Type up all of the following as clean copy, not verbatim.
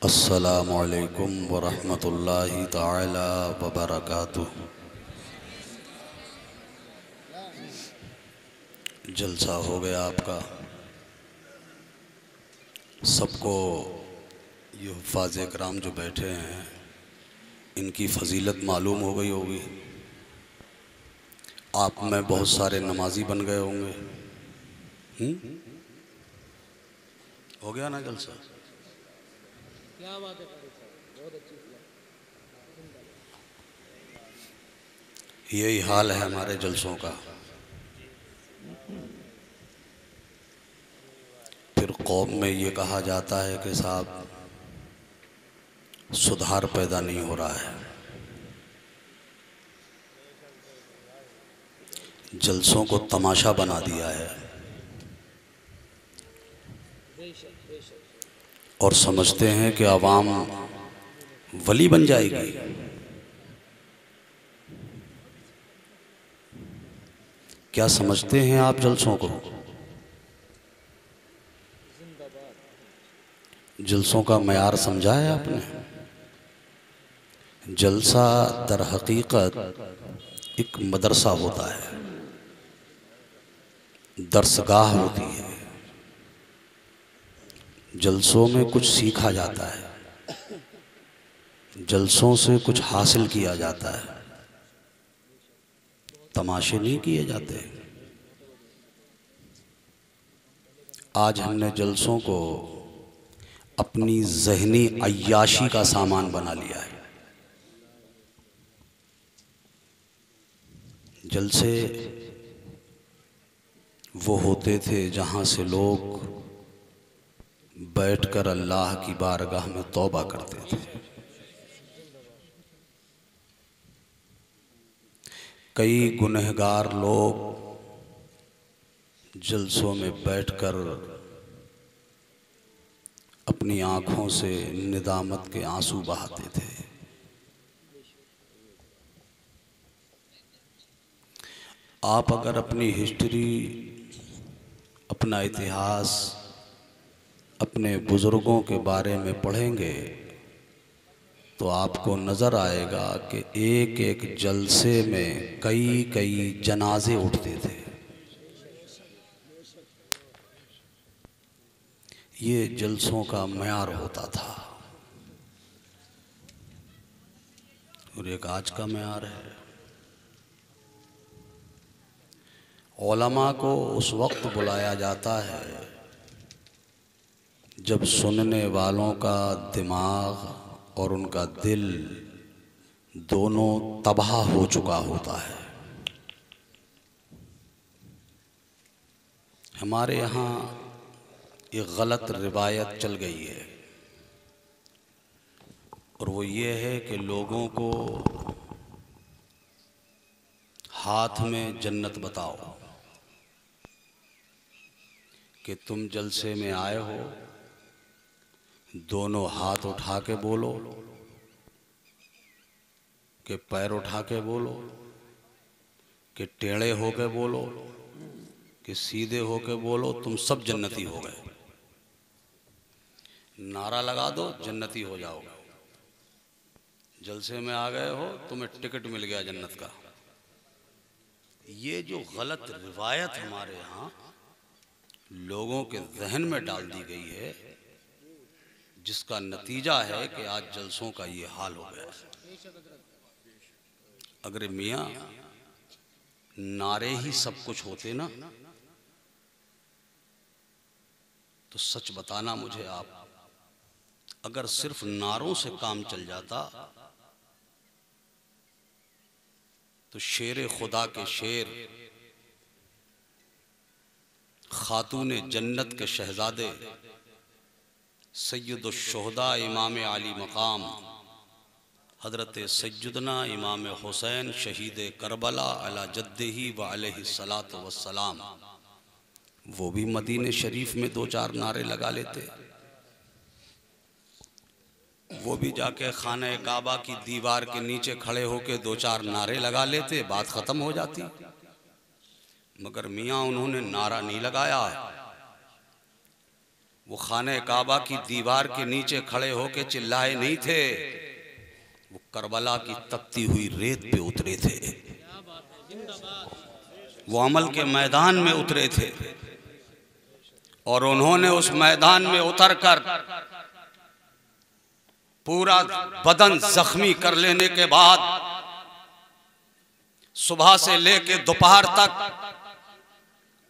अस्सलामु अलैकुम वरहमतुल्लाहि ताला वबरकातुह। जलसा हो गया आपका। सबको ये हुफ़ाज़ इकराम जो बैठे हैं इनकी फ़जीलत मालूम हो गई होगी। आप में बहुत सारे नमाजी बन गए होंगे। हो गया ना जलसा? क्या बात है कारी साहब, बहुत अच्छी किया। यही हाल है हमारे जलसों का। फिर कौम में ये कहा जाता है कि साहब सुधार पैदा नहीं हो रहा है। जलसों को तमाशा बना दिया है बेशक बेशक। और समझते हैं कि आवाम वली बन जाएगी। क्या समझते हैं आप जलसों को? जिंदाबाद। जलसों का मयार समझा है आपने? जलसा दर हकीकत एक मदरसा होता है, दरसगाह होती है। जलसों में कुछ सीखा जाता है, जलसों से कुछ हासिल किया जाता है, तमाशे नहीं किए जाते। आज हमने जलसों को अपनी ज़हनी अय्याशी का सामान बना लिया है। जलसे वो होते थे जहाँ से लोग बैठकर अल्लाह की बारगाह में तौबा करते थे। कई गुनहगार लोग जलसों में बैठकर अपनी आँखों से निदामत के आंसू बहाते थे। आप अगर अपनी हिस्ट्री, अपना इतिहास, अपने बुज़ुर्गों के बारे में पढ़ेंगे तो आपको नज़र आएगा कि एक एक जलसे में कई कई जनाजे उठते थे। ये जलसों का मयार होता था और एक आज का मयार है। उलमा को उस वक्त बुलाया जाता है जब सुनने वालों का दिमाग और उनका दिल दोनों तबाह हो चुका होता है। हमारे यहाँ एक गलत रिवायत चल गई है और वो ये है कि लोगों को हाथ में जन्नत बताओ कि तुम जलसे में आए हो, दोनों हाथ उठा के बोलो, कि पैर उठा के बोलो, कि टेढ़े हो के बोलो, कि सीधे हो के बोलो, तुम सब जन्नती हो गए। नारा लगा दो, जन्नती हो जाओगे। जलसे में आ गए हो, तुम्हें टिकट मिल गया जन्नत का। ये जो गलत रिवायत हमारे यहाँ लोगों के जहन में डाल दी गई है, जिसका नतीजा है कि आज जलसों का ये हाल हो गया है। अगर मियाँ नारे ही सब कुछ होते ना, तो सच बताना मुझे आप, अगर सिर्फ नारों से काम चल जाता तो शेर खुदा के शेर, खातूने जन्नत के शहजादे, सैयदुश शुहदा इमाम आली मकाम हज़रत सैयदना इमाम हुसैन शहीद करबला अला जद्दही व अलैहिस्सलातु वस्सलाम, वो भी मदीने शरीफ में दो चार नारे लगा लेते। वो भी जाके खाने काबा की दीवार के नीचे खड़े होके दो चार नारे लगा लेते, बात ख़त्म हो जाती। मगर मियाँ उन्होंने नारा नहीं लगाया, वो खाने काबा की दीवार के नीचे खड़े होके चिल्लाए नहीं थे, वो करबला की तपती हुई रेत पे उतरे थे, वो अमल के मैदान में उतरे थे। और उन्होंने उस मैदान में उतरकर पूरा बदन जख्मी कर लेने के बाद सुबह से लेके दोपहर तक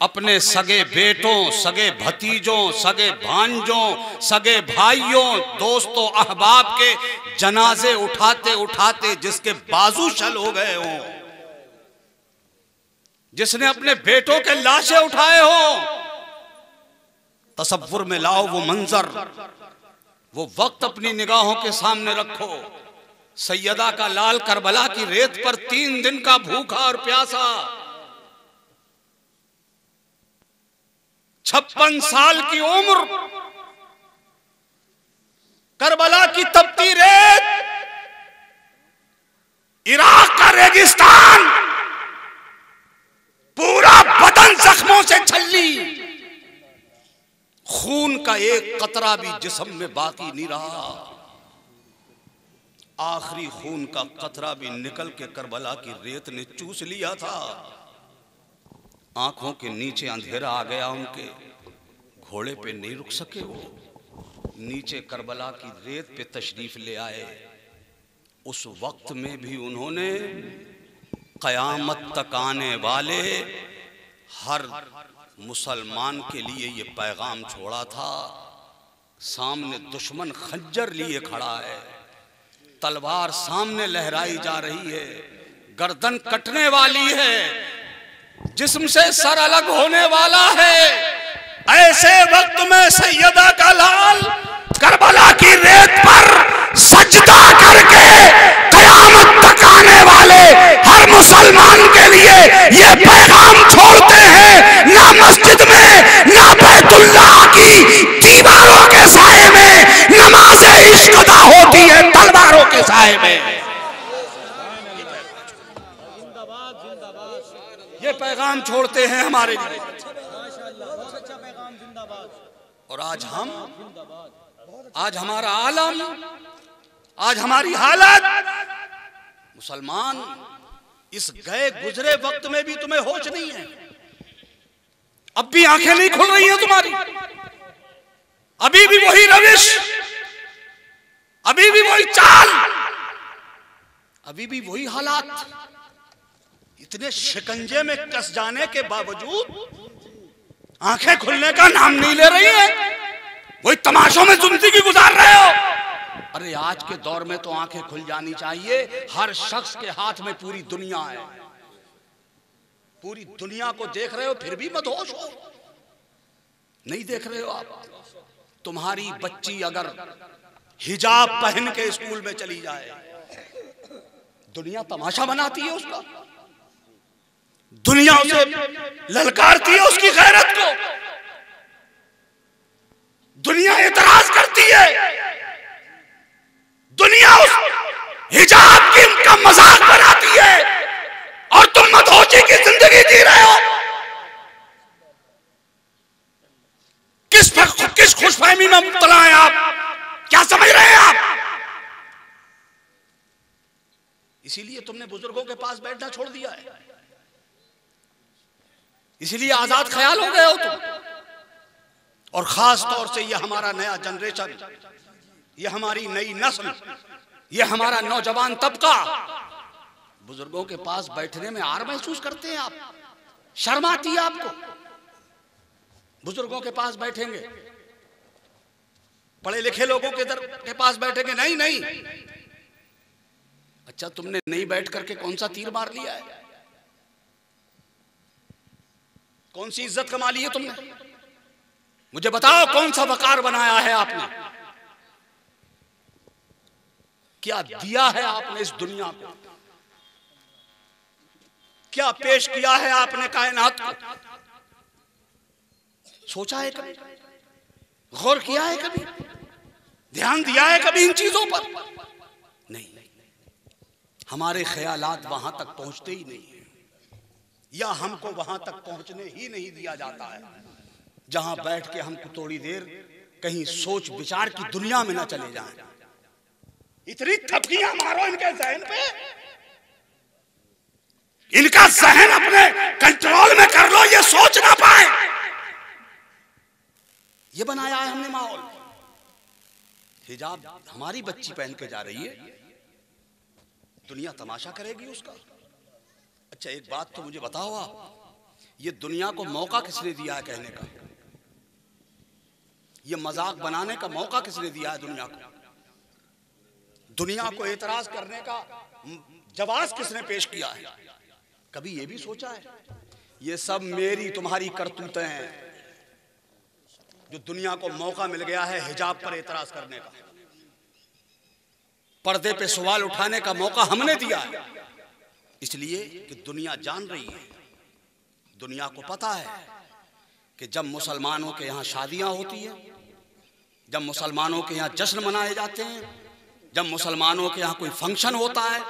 अपने सगे बेटों, सगे भतीजों, सगे भांजों, सगे भाइयों, दोस्तों, अहबाब के जनाजे उठाते उठाते जिसके बाजू शल हो गए हों, जिसने अपने बेटों के लाशें उठाए हो, तसव्वुर में लाओ वो मंजर, वो वक्त अपनी निगाहों के सामने रखो। सैयदा का लाल करबला की रेत पर 3 दिन का भूखा और प्यासा, 56 साल की उम्र, करबला की तपती रेत, इराक का रेगिस्तान, पूरा बदन जख्मों से छल्ली, खून का एक कतरा भी जिस्म में बाकी नहीं रहा। आखिरी खून का कतरा भी निकल के करबला की रेत ने चूस लिया था। आंखों के नीचे अंधेरा आ गया उनके, घोड़े पे नहीं रुक सके वो, नीचे करबला की रेत पे तशरीफ ले आए। उस वक्त में भी उन्होंने क़यामत तक आने वाले हर मुसलमान के लिए ये पैगाम छोड़ा था। सामने दुश्मन खंजर लिए खड़ा है, तलवार सामने लहराई जा रही है, गर्दन कटने वाली है, जिस्म से सर अलग होने वाला है। ऐसे वक्त में सैयदा का लाल करबला की रेत पर सजदा करके क़यामत तक आने वाले हर मुसलमान के लिए ये पैगाम छोड़ते हैं, ना मस्जिद में, ना बैतुल्लाह की दीवारों के साए में नमाज इश्क अदा होती है तलवारों के साए में। ये पैगाम छोड़ते हैं हमारे लिए। और आज हम, आज हमारा आलम, आज हमारी हालत, मुसलमान इस गए गुजरे वक्त में भी तुम्हें होश नहीं है, अब भी आंखें नहीं खुल रही हैं तुम्हारी, अभी भी वही रविश, अभी भी वही चाल, अभी भी वही हालात। इतने शिकंजे में कस जाने के बावजूद आंखें खुलने का नाम नहीं ले रही है, वही तमाशों में जिंदगी गुजार रहे हो। अरे आज के दौर में तो आंखें खुल जानी चाहिए। हर शख्स के हाथ में पूरी दुनिया है, पूरी दुनिया को देख रहे हो फिर भी मदहोश हो, नहीं देख रहे हो आप। तुम्हारी बच्ची अगर हिजाब पहन के स्कूल में चली जाए, दुनिया तमाशा बनाती है उसका, दुनिया उसे ललकारती है उसकी गैरत को, दुनिया एतराज करती है, दुनिया उस हिजाब की उनका मजाक बनाती है, और तुम मदहोशी की जिंदगी जी रहे हो। किस खुशफहमी में मुब्तला हैं आप, क्या समझ रहे हैं आप? इसीलिए तुमने बुजुर्गों के पास बैठना छोड़ दिया है, इसीलिए आजाद ख्याल हो गए हो तुम। और खास तौर से ये हमारा नया जनरेशन, ये हमारी नई नस्ल, ये हमारा नौजवान तबका बुजुर्गों के पास बैठने में आर महसूस करते हैं आप, शर्म आती है आपको। बुजुर्गों के पास बैठेंगे, पढ़े लिखे लोगों के पास बैठेंगे, नहीं नहीं। अच्छा, तुमने नहीं बैठ करके कौन सा तीर मार लिया है, कौन सी इज्जत कमा ली है तुमने? मुझे बताओ, कौन सा वकार बनाया है आपने, क्या दिया है आपने इस दुनिया को, क्या पेश किया है आपने कायनात को? सोचा है कभी, गौर किया है कभी, ध्यान दिया है कभी इन चीजों पर? नहीं, हमारे ख्यालात वहां तक पहुंचते ही नहीं है, या हमको वहां तक पहुंचने ही नहीं दिया जाता है जहां बैठ के हमको थोड़ी देर कहीं सोच विचार की दुनिया में ना चले जाएं। इतनी थपकियां मारो इनके जहन पे, इनका जहन अपने कंट्रोल में कर लो, ये सोच ना पाए। ये बनाया है हमने माहौल। हिजाब हमारी बच्ची पहन के जा रही है, दुनिया तमाशा करेगी उसका। अच्छा एक बात तो मुझे बताओ आप, ये दुनिया को मौका किसने दिया है कहने का? ये मजाक बनाने का मौका किसने दिया है दुनिया को? दुनिया को एतराज करने का जवाब किसने पेश किया है? कभी ये भी सोचा है? ये सब मेरी तुम्हारी करतूतें हैं, जो दुनिया को मौका मिल गया है हिजाब पर एतराज करने का, पर्दे पे सवाल उठाने का मौका हमने दिया है। इसलिए कि दुनिया जान रही है, दुनिया को पता है कि जब मुसलमानों के यहाँ शादियां होती हैं, जब मुसलमानों के यहाँ जश्न मनाए जाते हैं, जब मुसलमानों के यहाँ कोई फंक्शन होता है,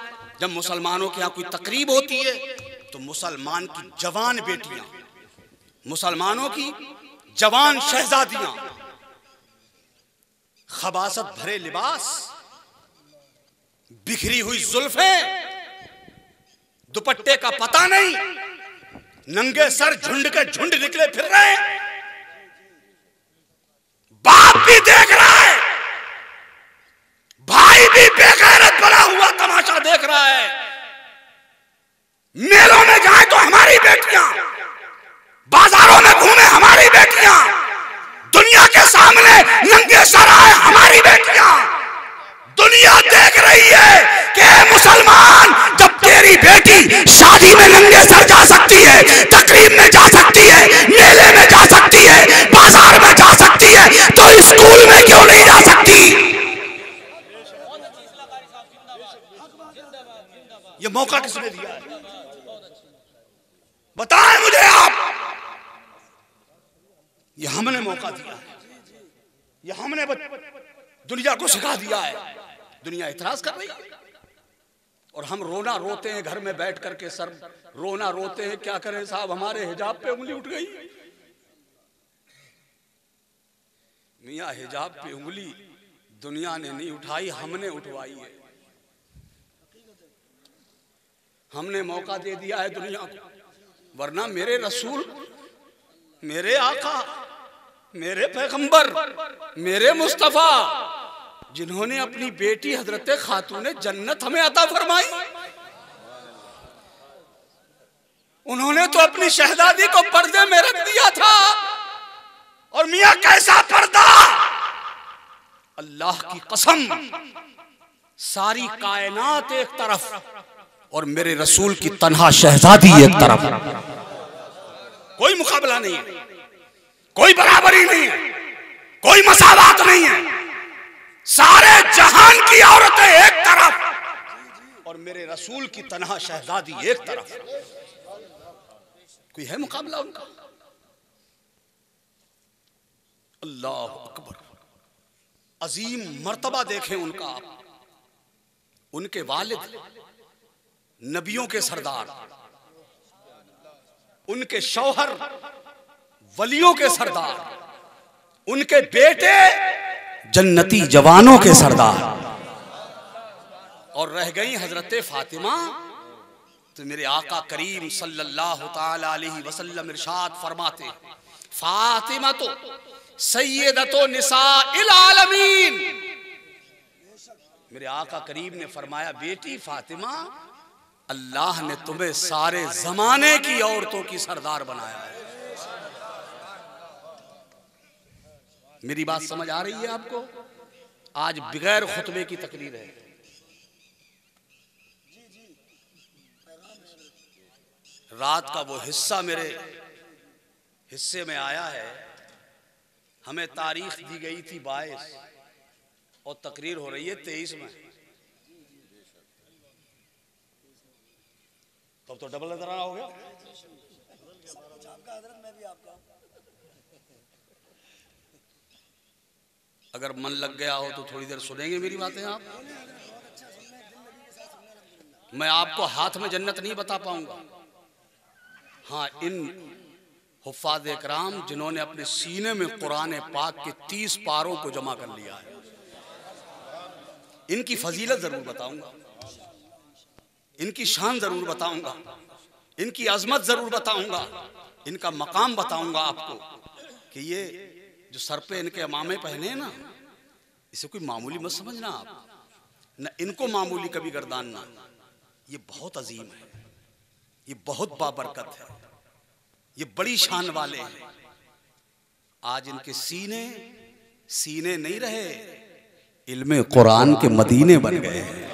जब मुसलमानों के यहाँ कोई तकरीब होती है, तो मुसलमान की जवान बेटियां, मुसलमानों की जवान शहजादियां खबासत भरे लिबास, बिखरी हुई जुल्फें, दुपट्टे का पता नहीं, नंगे सर झुंड के झुंड निकले फिर रहे हैं। बाप भी देख रहा है, भाई भी बेगैरत बना हुआ तमाशा देख रहा है। मेलों में जाए तो हमारी बेटियां, बाजारों में घूमे हमारी बेटियां, दुनिया के सामने नंगे सर आए हमारी बेटियां। दुनिया देख रही है कि मुसलमान, जब तेरी बेटी शादी में नंगे सर जा सकती है, तकरीब में जा सकती है, मेले में जा सकती है, बाजार में जा सकती है, तो स्कूल में क्यों नहीं जा सकती? ये मौका किसने दिया है? बताएं मुझे आप। ये हमने मौका दिया है, ये हमने दुनिया को सिखा दिया है। दुनिया इतराज कर रही है और हम रोना रोते हैं घर में बैठ करके, सर रोना रोते हैं। क्या करें साहब, हमारे हिजाब पे उंगली उठ गई। मियां हिजाब पे उंगली दुनिया ने नहीं उठाई, हमने उठवाई है। हमने मौका दे दिया है दुनिया को, वरना मेरे रसूल, मेरे आका, मेरे पैगंबर, मेरे मुस्तफा, जिन्होंने अपनी बेटी हजरत खातून जन्नत हमें अता फरमाई, उन्होंने तो अपनी शहजादी को पर्दे में रख दिया था। और मियां कैसा पर्दा! अल्लाह की कसम, सारी कायनात एक तरफ और मेरे रसूल की तन्हा शहजादी एक तरफ। कोई मुकाबला नहीं है, कोई बराबरी नहीं है, कोई मसावात नहीं है। सारे जहान की औरतें एक तरफ और मेरे रसूल की तन्हा शहजादी एक तरफ। कोई है मुकाबला उनका? अल्लाह अकबर। अजीम मर्तबा देखें उनका। उनके वालिद नबियों के सरदार, उनके शौहर वलियों के सरदार, उनके बेटे जन्नती जवानों के सरदार, और रह गई हजरत फातिमा। तो मेरे आका करीम सल्लल्लाहु ताला अलैहि वसल्लम इरशाद फरमाते, फातिमा तो सैयदतो निसाइल आलमीन। मेरे आका करीम ने फरमाया, बेटी फातिमा, अल्लाह ने तुम्हें सारे जमाने की औरतों की सरदार बनाया है। मेरी बात समझ आ रही है आपको? आज बगैर खुतबे की तकरीर है। रात का वो हिस्सा मेरे हिस्से में आया है। हमें तारीख दी गई थी 22 और तकरीर हो रही है 23 में। तब तो डबल नजराना हो गया। अगर मन लग गया हो तो थोड़ी देर सुनेंगे मेरी बातें आप। मैं आपको हाथ में जन्नत नहीं बता पाऊंगा। हाँ, इन हुफ़ाज़ इकराम जिन्होंने अपने सीने में कुरान पाक के 30 पारों को जमा कर लिया है। इनकी फजीलत जरूर बताऊंगा, इनकी शान जरूर बताऊंगा, इनकी अजमत जरूर बताऊंगा, इनका मकाम बताऊंगा आपको कि ये जो सर पे इनके अमामे पहने हैं ना, इसे कोई मामूली मत समझना आप, न इनको मामूली कभी गर्दानना। ये बहुत अजीम है, ये बहुत बाबरकत है, ये बड़ी शान वाले हैं। आज इनके सीने सीने नहीं रहे, इल्मे कुरान के मदीने बन गए हैं।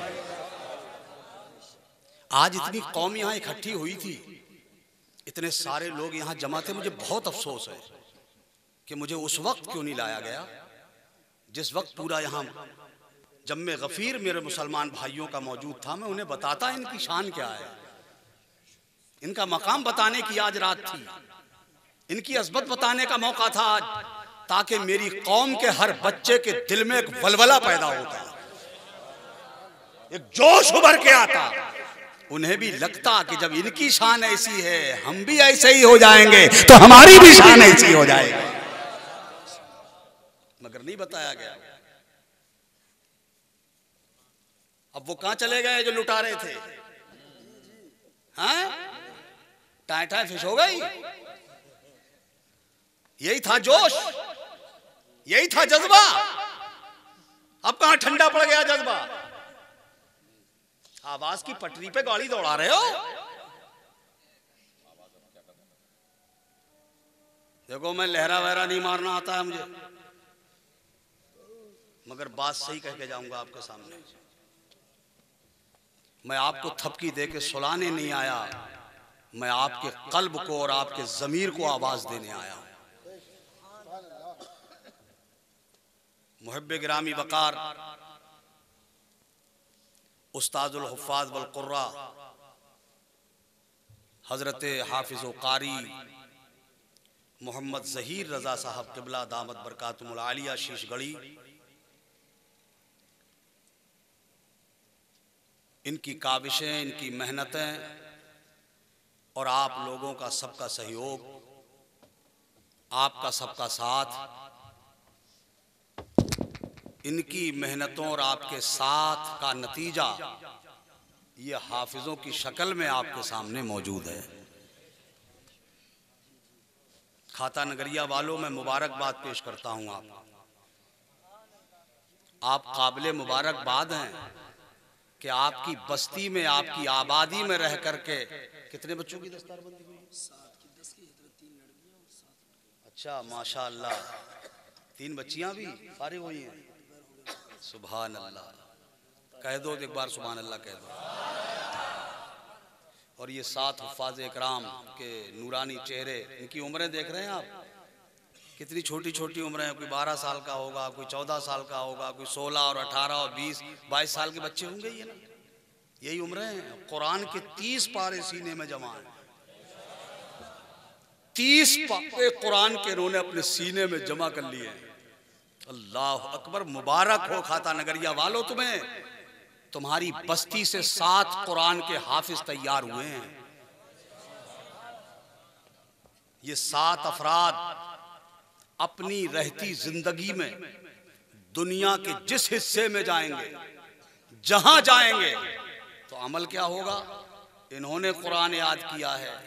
आज इतनी कौम यहाँ इकट्ठी हुई थी, इतने सारे लोग यहाँ जमा थे। मुझे बहुत अफसोस है कि मुझे उस वक्त क्यों नहीं लाया गया जिस वक्त पूरा यहाँ जम्मे गफीर मेरे मुसलमान भाइयों का मौजूद था। मैं उन्हें बताता इनकी शान क्या है, इनका मकाम बताने की आज रात थी, इनकी अज़मत बताने का मौका था आज, ताकि मेरी कौम के हर बच्चे के दिल में एक वलवला पैदा होता, एक जोश उभर के आता। उन्हें भी लगता कि जब इनकी शान ऐसी है हम भी ऐसे ही हो जाएंगे तो हमारी भी शान ऐसी हो जाएगी। मगर नहीं बताया गया। अब वो कहां चले गए जो लुटा रहे थे? हाँ, टाई टाई फिश हो गई। यही था जोश, यही था जज्बा। अब कहां ठंडा पड़ गया जज्बा? आवाज की पटरी पे गाड़ी दौड़ा रहे हो। देखो, मैं लहरा वहरा नहीं मारना आता है मुझे, मगर बात सही कह के जाऊंगा आपके सामने। मैं आपको थपकी दे के सुलाने नहीं आया, मैं आपके कल्ब को और आपके ज़मीर को आवाज देने आया हूं। मुहब्बे गिरामी वकार उस्ताजुल हुफ़्फ़ाज़ वल क़ुर्रा हज़रत हाफ़िज़ व क़ारी मोहम्मद ज़हीर रज़ा साहब क़िबला दामत बरकातुहुल आलिया शीशगढ़ी, इनकी काविशें, इनकी मेहनतें और आप लोगों का सबका सहयोग, आपका सबका साथ, इनकी मेहनतों और आपके साथ का नतीजा ये हाफिजों की शक्ल में आपके सामने मौजूद है। खाता नगरिया वालों, मैं मुबारकबाद पेश करता हूं आपको। आप काबिले मुबारकबाद हैं कि आपकी बस्ती में, आपकी आबादी में रह करके कितने बच्चों की दस्तारबंदी हुई? 7 की, 10 की, 3 लड़कियां और 7। अच्छा, माशाअल्लाह, 3 बच्चियां भी फारिग हुई हैं। सुभान अल्लाह, कह दो एक बार सुभान अल्लाह कह दो। और ये 7 हुफ़्फ़ाज़ इकराम के नूरानी चेहरे, इनकी उम्रें देख रहे हैं आप, कितनी छोटी छोटी उम्रें हैं। कोई 12 साल का होगा, कोई 14 साल का होगा, कोई 16 और 18 और 20, 22 साल के बच्चे होंगे। ये ना, यही उम्रें हैं। कुरान के 30 पारे सीने में जमा है। 30 पारे कुरान के इन्होंने अपने सीने में जमा कर लिए हैं। अल्लाह अकबर, मुबारक हो खाता नगरिया वालों तुम्हें, तुम्हारी बस्ती से 7 कुरान के हाफिज तैयार हुए हैं। ये 7 अफराद अपनी रहती जिंदगी में दुनिया के जिस हिस्से में जाएंगे, जहां जाएंगे, तो अमल क्या होगा? इन्होंने कुरान याद किया है,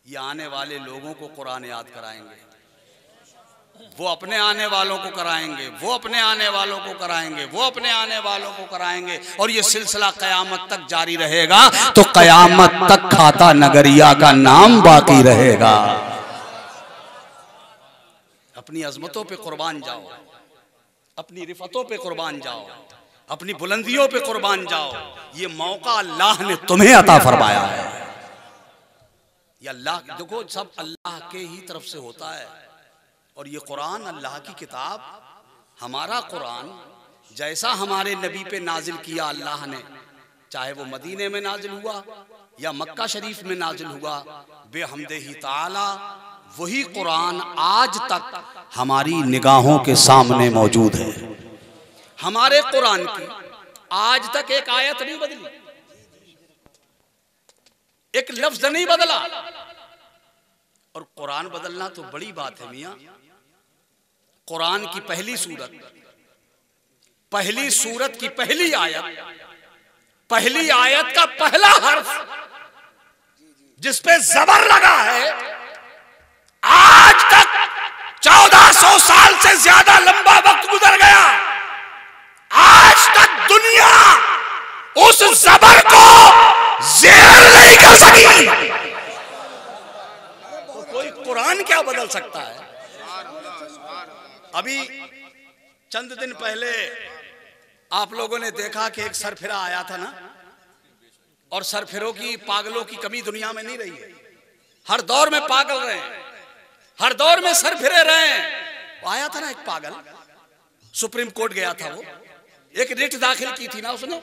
ये आने वाले लोगों को कुरान याद कराएंगे, वो अपने आने वालों को कराएंगे, वो अपने आने वालों को कराएंगे, वो अपने आने वालों को कराएंगे, और ये सिलसिला कयामत तक जारी रहेगा। तो कयामत तक खाता नगरिया का नाम बाकी रहेगा। अपनी अजमतों पे कुर्बान जाओ, अपनी रिफतों पे कुर्बान जाओ, अपनी बुलंदियों पे कुर्बान जाओ। ये मौका अल्लाह ने तुम्हें अता फरमाया है। ये अल्लाह, देखो, सब अल्लाह के ही तरफ से होता है। और ये कुरान अल्लाह की किताब, हमारा कुरान जैसा हमारे नबी पे नाजिल किया अल्लाह ने, चाहे वो मदीने में नाजिल हुआ या मक्का शरीफ में नाजिल हुआ, बेहम्दिही ताला वही कुरान आज तक हमारी निगाहों के सामने मौजूद है। हमारे कुरान की आज तक एक आयत नहीं बदली, एक लफ्ज नहीं बदला। और कुरान बदलना तो बड़ी बात है मियां। कुरान की पहली सूरत की पहली आयत का पहला हर्फ जिस पे जबर लगा है, आज तक 1400 साल से ज्यादा लंबा वक्त गुजर गया, आज तक दुनिया उस जबर को ज़ेर नहीं कर सकी। तो कोई कुरान क्या बदल सकता है? अभी चंद दिन पहले आप लोगों ने देखा कि एक सरफिरा आया था ना, और सरफिरों की, पागलों की कमी दुनिया में नहीं रही है। हर दौर में पागल रहे हैं, हर दौर में सरफिरे रहे हैं। आया था ना एक पागल, सुप्रीम कोर्ट गया था, वो एक रिट दाखिल की थी ना उसने,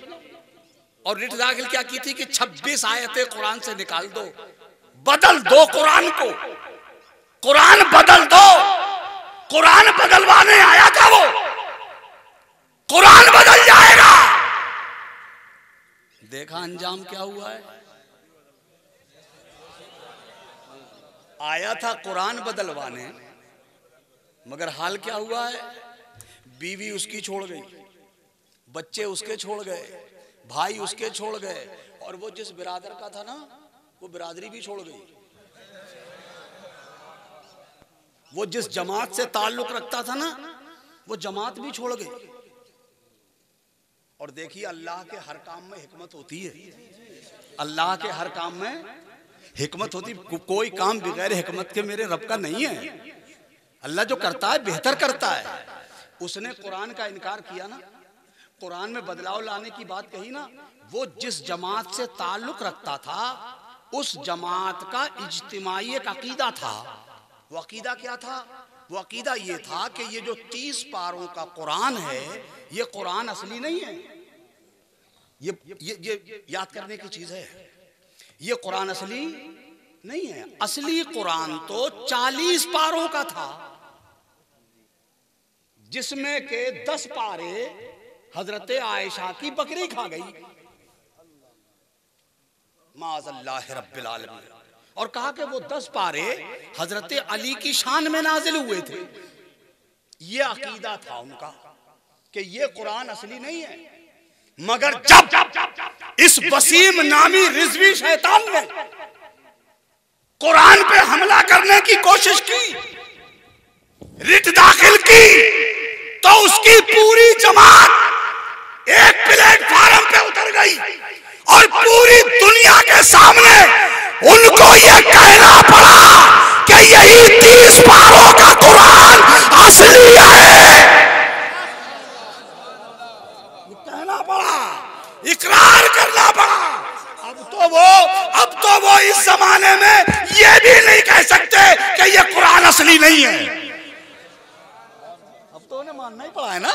और रिट दाखिल क्या की थी कि 26 आयतें कुरान से निकाल दो, बदल दो कुरान को, कुरान बदल दो। कुरान बदलवाने आया था वो, कुरान बदल जाएगा। देखा अंजाम क्या हुआ है? आया था कुरान बदलवाने, मगर हाल क्या हुआ है? बीवी उसकी छोड़ गई, बच्चे उसके छोड़ गए, भाई उसके छोड़ गए, और वो जिस बिरादर का था ना, वो बिरादरी भी छोड़ गई। वो जिस जमात से ताल्लुक रखता था ना, वो जमात भी छोड़ गई। और देखिए, अल्लाह के हर काम में हिकमत होती है, अल्लाह के हर काम में हिकमत होती। कोई काम बगैर हिकमत के मेरे रब का नहीं है। अल्लाह जो करता है बेहतर करता है। उसने कुरान का इनकार किया ना, कुरान में बदलाव लाने की बात कही ना, वो जिस जमात से ताल्लुक रखता था उस जमात का इज्तिमाई एक अकीदा था। वो अकीदा क्या था? वो अकीदा ये था कि ये जो 30 पारों का कुरान है, ये कुरान असली नहीं है। ये याद करने की चीज है, ये कुरान असली नहीं है। असली कुरान तो 40 पारों का था, जिसमें के 10 पारे हजरत आयशा की बकरी खा गई, माज़अल्लाह रब्बिल आलमीन। और कहा कि वो 10 पारे हजरत अली की शान में नाजिल हुए थे। ये अकीदा था उनका कि ये कुरान असली नहीं है। मगर जब इस वसीम नामी रिजवी शैतान ने कुरान पे हमला करने की कोशिश की, रिट दाखिल की, तो उसकी पूरी जमात एक प्लेटफार्म पे उतर गई और पूरी दुनिया के सामने उनको ये कहना पड़ा कि यही 30 पारों का कुरान असली है। कहना पड़ा, इकरार करना पड़ा। अब तो वो इस जमाने में ये भी नहीं कह सकते कि ये कुरान असली नहीं है। अब तो उन्हें मानना ही पड़ा है ना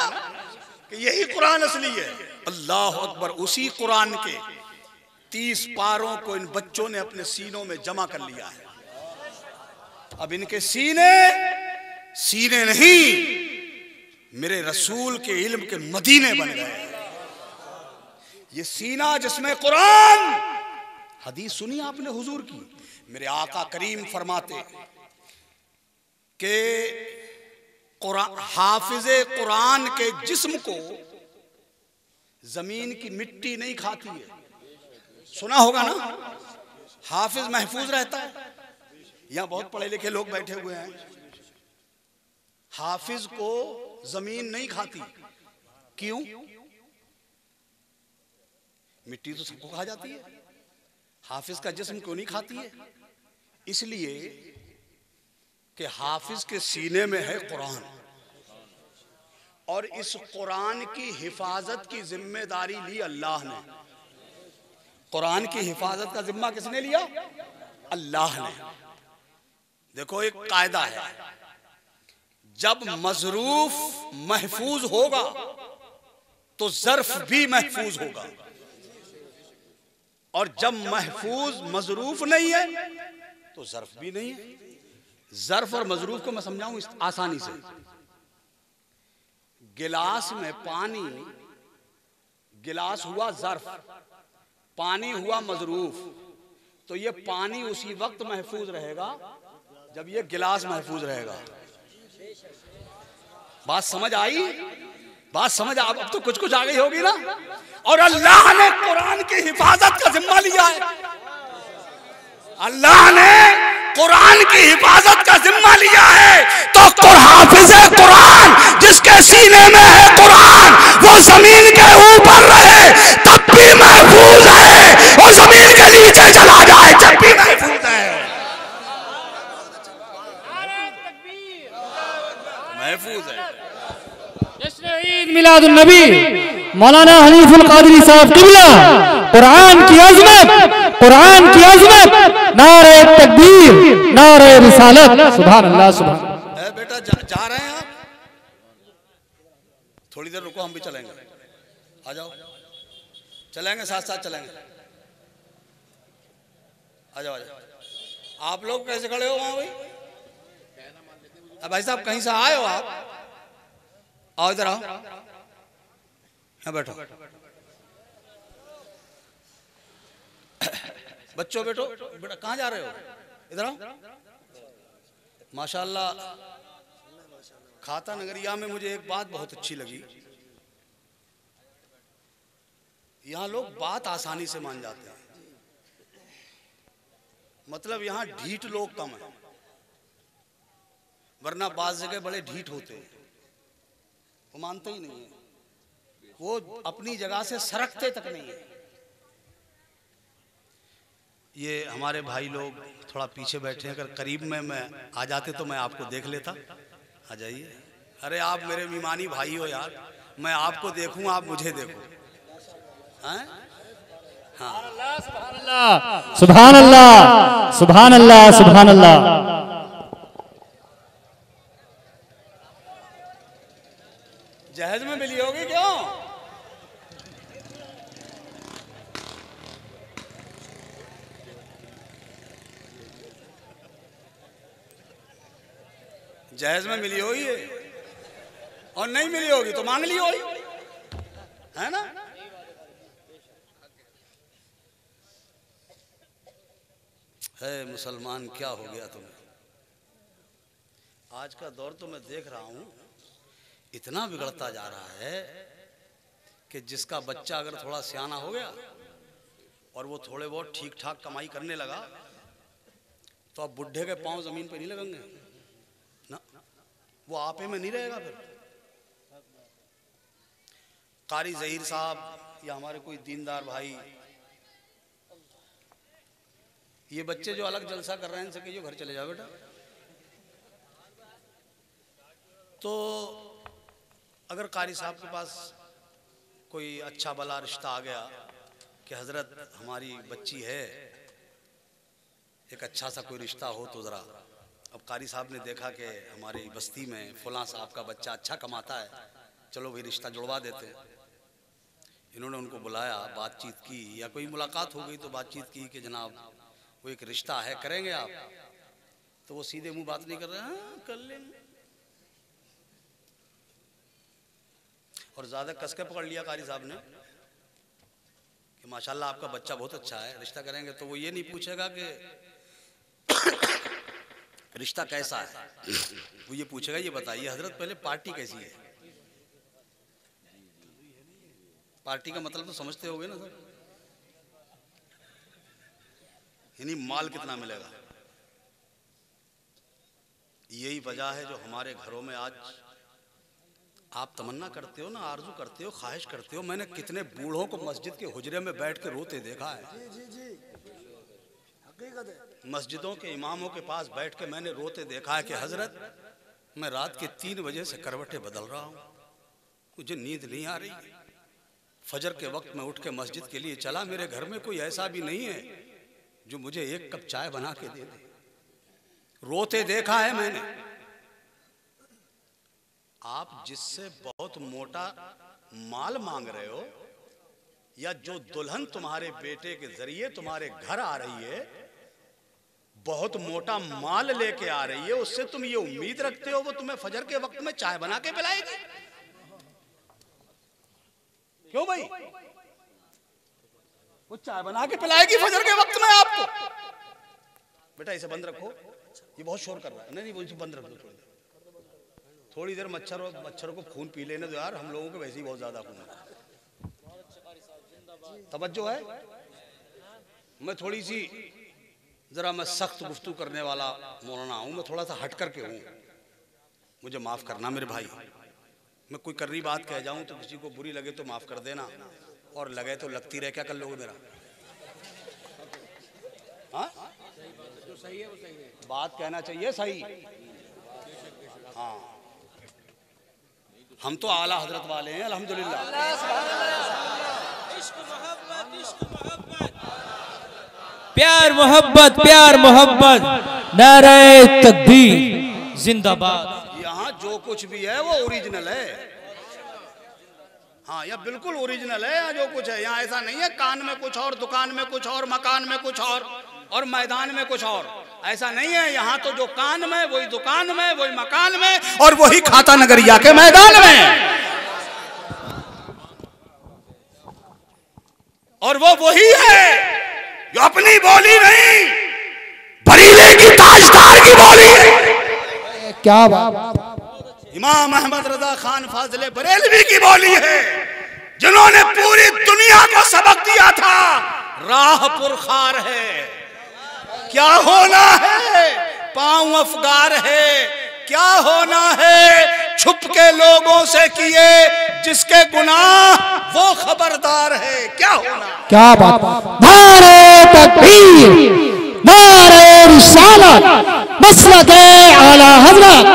कि यही कुरान असली है। अल्लाह अकबर। उसी कुरान के 30 पारों को इन बच्चों ने अपने सीनों में जमा कर लिया है। अब इनके सीने नहीं, मेरे रसूल के इल्म के मदीने बन गए। ये सीना जिसमें कुरान, हदीस सुनी आपने हुजूर की, मेरे आका करीम फरमाते कि हाफिज़े कुरान के जिस्म को जमीन की मिट्टी नहीं खाती है। सुना होगा ना, हाफिज महफूज रहता है। यहां बहुत पढ़े लिखे लोग बैठे हुए हैं। हाफिज को जमीन नहीं खाती, क्यों? मिट्टी तो सबको खा जाती है, हाफिज का जिस्म क्यों नहीं खाती है? इसलिए कि हाफिज के सीने में है कुरान, और इस कुरान की हिफाजत की जिम्मेदारी ली अल्लाह ने। कुरान की हिफाजत का जिम्मा किसने लिया? अल्लाह ने। देखो, एक कायदा है, जब मजरूफ महफूज होगा तो जर्फ भी महफूज होगा, और जब महफूज मजरूफ नहीं है तो जर्फ भी नहीं है। जर्फ और मजरूफ को मैं समझाऊं आसानी से। गिलास में पानी, गिलास हुआ जर्फ, पानी हुआ मजरूफ, तो ये पानी उसी वक्त महफूज रहेगा जब ये गिलास महफूज रहेगा। बात समझ आई? बात समझ अब तो कुछ कुछ आ गई होगी ना। और अल्लाह ने कुरान की हिफाजत का जिम्मा लिया है। अल्लाह ने कुरान की हिफाजत का जिम्मा लिया है। तो हाफिज़ कुरान जिसके सीने में है कुरान, वो जमीन के ऊपर रहे तब भी महफूज है, और जमीन के नीचे चला जाए जब भी महफूज है। महफूज है। ईद मिलादुन नबी मौलाना हनीफुल कादरी साहब किबला, कुरान की अजमत, कुरान की अजमत, नारे तकबीर, नारे रिसालत, सुभान अल्लाह सुभान। बेटा जा रहे हैं आप? थोड़ी देर रुको, हम भी चलेंगे। आ जाओ, चलेंगे, साथ साथ चलेंगे। आ जाओ, आ जाओ। आप लोग कैसे खड़े हो वहां भाई? भाई साहब कहीं से आए हो आप? आओ इधर आओ, यहाँ बैठो। बच्चों बैठो। बेटा कहाँ जा रहे हो? इधर आओ। माशाल्लाह खाता नगरिया में मुझे एक बात बहुत अच्छी लगी। यहाँ लोग बात आसानी से मान जाते हैं। मतलब यहाँ ढीठ लोग कम है, वरना बात जगह बड़े ढीठ होते हैं, वो मानते ही नहीं है, वो अपनी जगह से सरकते तक नहीं है। ये हमारे भाई लोग थोड़ा पीछे बैठे हैं, अगर करीब में मैं आ जाते तो मैं आपको देख लेता। आ जाइए। अरे आप मेरे मीमानी भाई हो यार, मैं आपको देखूं आप मुझे देखो। हाँ, सुभान अल्लाह, सुभान अल्लाह, सुभान अल्लाह, सुभान अल्लाह। जहेज में मिली होगी क्यों? जहेज में मिली होगी ये, और नहीं मिली होगी तो मांग ली होगी, है ना? है मुसलमान, क्या हो गया तुम्हें? आज का दौर तो मैं देख रहा हूं इतना बिगड़ता जा रहा है कि जिसका बच्चा अगर थोड़ा सियाना हो गया और वो थोड़े बहुत ठीक ठाक कमाई करने लगा तो अब बुढ़े के पांव जमीन पे नहीं लगेंगे ना, वो आपे में नहीं रहेगा। फिर कारी जहीर साहब या हमारे कोई दीनदार भाई, ये बच्चे जो अलग जलसा कर रहे हैं इनसे कहिए घर चले जाओ बेटा। तो अगर कारी साहब के पास कोई अच्छा भला रिश्ता आ गया कि हजरत हमारी बच्ची है, एक अच्छा सा कोई रिश्ता हो तो ज़रा। अब कारी साहब ने देखा कि हमारी बस्ती में फलां साहब का बच्चा अच्छा कमाता है, चलो भाई रिश्ता जुड़वा देते हैं। इन्होंने उनको बुलाया, बातचीत की, या कोई मुलाकात हो गई तो बातचीत की कि जनाब वो एक रिश्ता है, करेंगे आप? तो वो सीधे मुंह बात नहीं कर रहे हैं, हाँ कर लेंगे। और ज़्यादा कस के पकड़ लिया कारी साहब ने कि माशाल्लाह आपका बच्चा बहुत अच्छा है, रिश्ता करेंगे। तो वो ये नहीं पूछेगा कि रिश्ता कैसा है, वो ये पूछेगा ये बताइए हजरत पहले पार्टी कैसी है। पार्टी का मतलब तो समझते होगे ना सर, यानी माल कितना मिलेगा। यही वजह है जो हमारे घरों में आज आप तमन्ना करते हो ना, आरजू करते हो, ख्वाहिश करते हो। मैंने कितने बूढ़ों को मस्जिद के हुजरे में बैठ के रोते देखा है। मस्जिदों के इमामों के पास बैठ के मैंने रोते देखा है कि हजरत मैं रात के 3 बजे से करवटें बदल रहा हूँ, मुझे नींद नहीं आ रही। फजर के वक्त में उठ के मस्जिद के लिए चला, मेरे घर में कोई ऐसा भी नहीं है जो मुझे 1 कप चाय बना के दे दे। रोते देखा है मैंने। आप जिससे बहुत मोटा माल मांग रहे हो, या जो दुल्हन तुम्हारे बेटे के जरिए तुम्हारे घर आ रही है, बहुत मोटा माल लेके आ रही है, उससे तुम ये उम्मीद रखते हो वो तुम्हें फजर के वक्त में चाय बना के पिलाएगी? क्यों भाई? वो चाय बना के पिलाएगी फजर के वक्त में आपको? बेटा इसे बंद रखो, ये बहुत शोर कर रहा है। नहीं वो बंद रख दो थोड़ी देर। मच्छरों को खून पी लेने दो यार, हम लोगों के वैसे ही बहुत ज्यादा खून है। तवज्जो है। मैं थोड़ी सी जरा मैं सख्त गुफ्तगू करने वाला मौलाना हूँ, मैं थोड़ा सा हट करके हूँ, मुझे माफ करना मेरे भाई। मैं कोई कर्री बात कह जाऊं तो किसी को बुरी लगे तो माफ कर देना, और लगे तो लगती रहे, क्या कर लोगे मेरा? हाँ जो सही है वो सही है, बात कहना चाहिए सही। हाँ हम तो आला हजरत वाले हैं अल्हम्दुलिल्लाह। प्यार मोहब्बत प्यार मोहब्बत, नारे तकबीर जिंदाबाद। यहाँ जो कुछ भी है वो ओरिजिनल है। हाँ यह बिल्कुल ओरिजिनल है। यहाँ जो कुछ है, यहाँ ऐसा नहीं है कान में कुछ और, दुकान में कुछ और, मकान में कुछ और मैदान में कुछ और, ऐसा नहीं है। यहाँ तो जो कान में वही दुकान में, वही मकान में, और वही खाता नगरिया के मैदान में, और वो वही है जो अपनी बोली नहीं, बरीले की ताजदार की बोली है। क्या बात। इमाम अहमद रजा खान फाजिले बरेलवी की बोली है, जिन्होंने पूरी दुनिया को सबक दिया था। राह पुरखार है, क्या होना है पांव अफगार है, क्या होना है छुप के लोगों से किए जिसके गुनाह वो खबरदार है, क्या होना। क्या बात। नारे तकबीर, नारे रिसालत, मसलके आला हज़रत,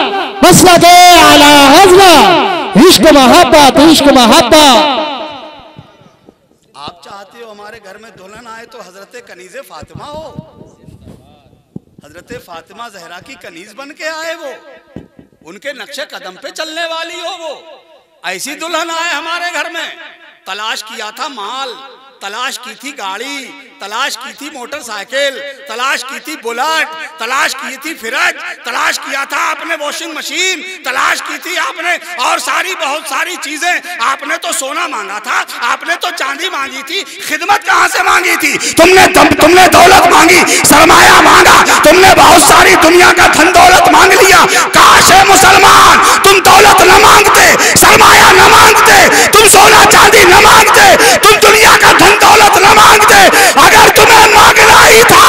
मसलके आला हज़रत, इश्क मोहब्बत, इश्क मोहब्बत। आप चाहते हो हमारे घर में दुल्हन आए तो हजरत कनीज़े फातिमा हो, हजरत फातिमा जहरा की कनीज बन के आए, वो उनके नक्शे कदम पे चलने वाली हो, वो ऐसी दुल्हन आए हमारे घर में। तलाश किया था माल, तलाश की थी गाड़ी, तलाश की थी मोटरसाइकिल, तलाश की थी बुलेट, तलाश की थी फिरज, तलाश किया था आपने वॉशिंग मशीन, तलाश की थी आपने और सारी बहुत सारी चीजें। आपने तो सोना मांगा था, आपने तो चांदी मांगी थी, खिदमत कहां से मांगी थी? तुमने दौलत मांगी, सरमाया मांगा, तुमने बहुत सारी दुनिया का धन दौलत मांग लिया। काश है मुसलमान तुम दौलत न मांगते, सरमाया न मांगते, तुम सोना चांदी न मांगते, तुम दुनिया का धन दौलत न मांगते। अगर तुम्हें मांगना ही था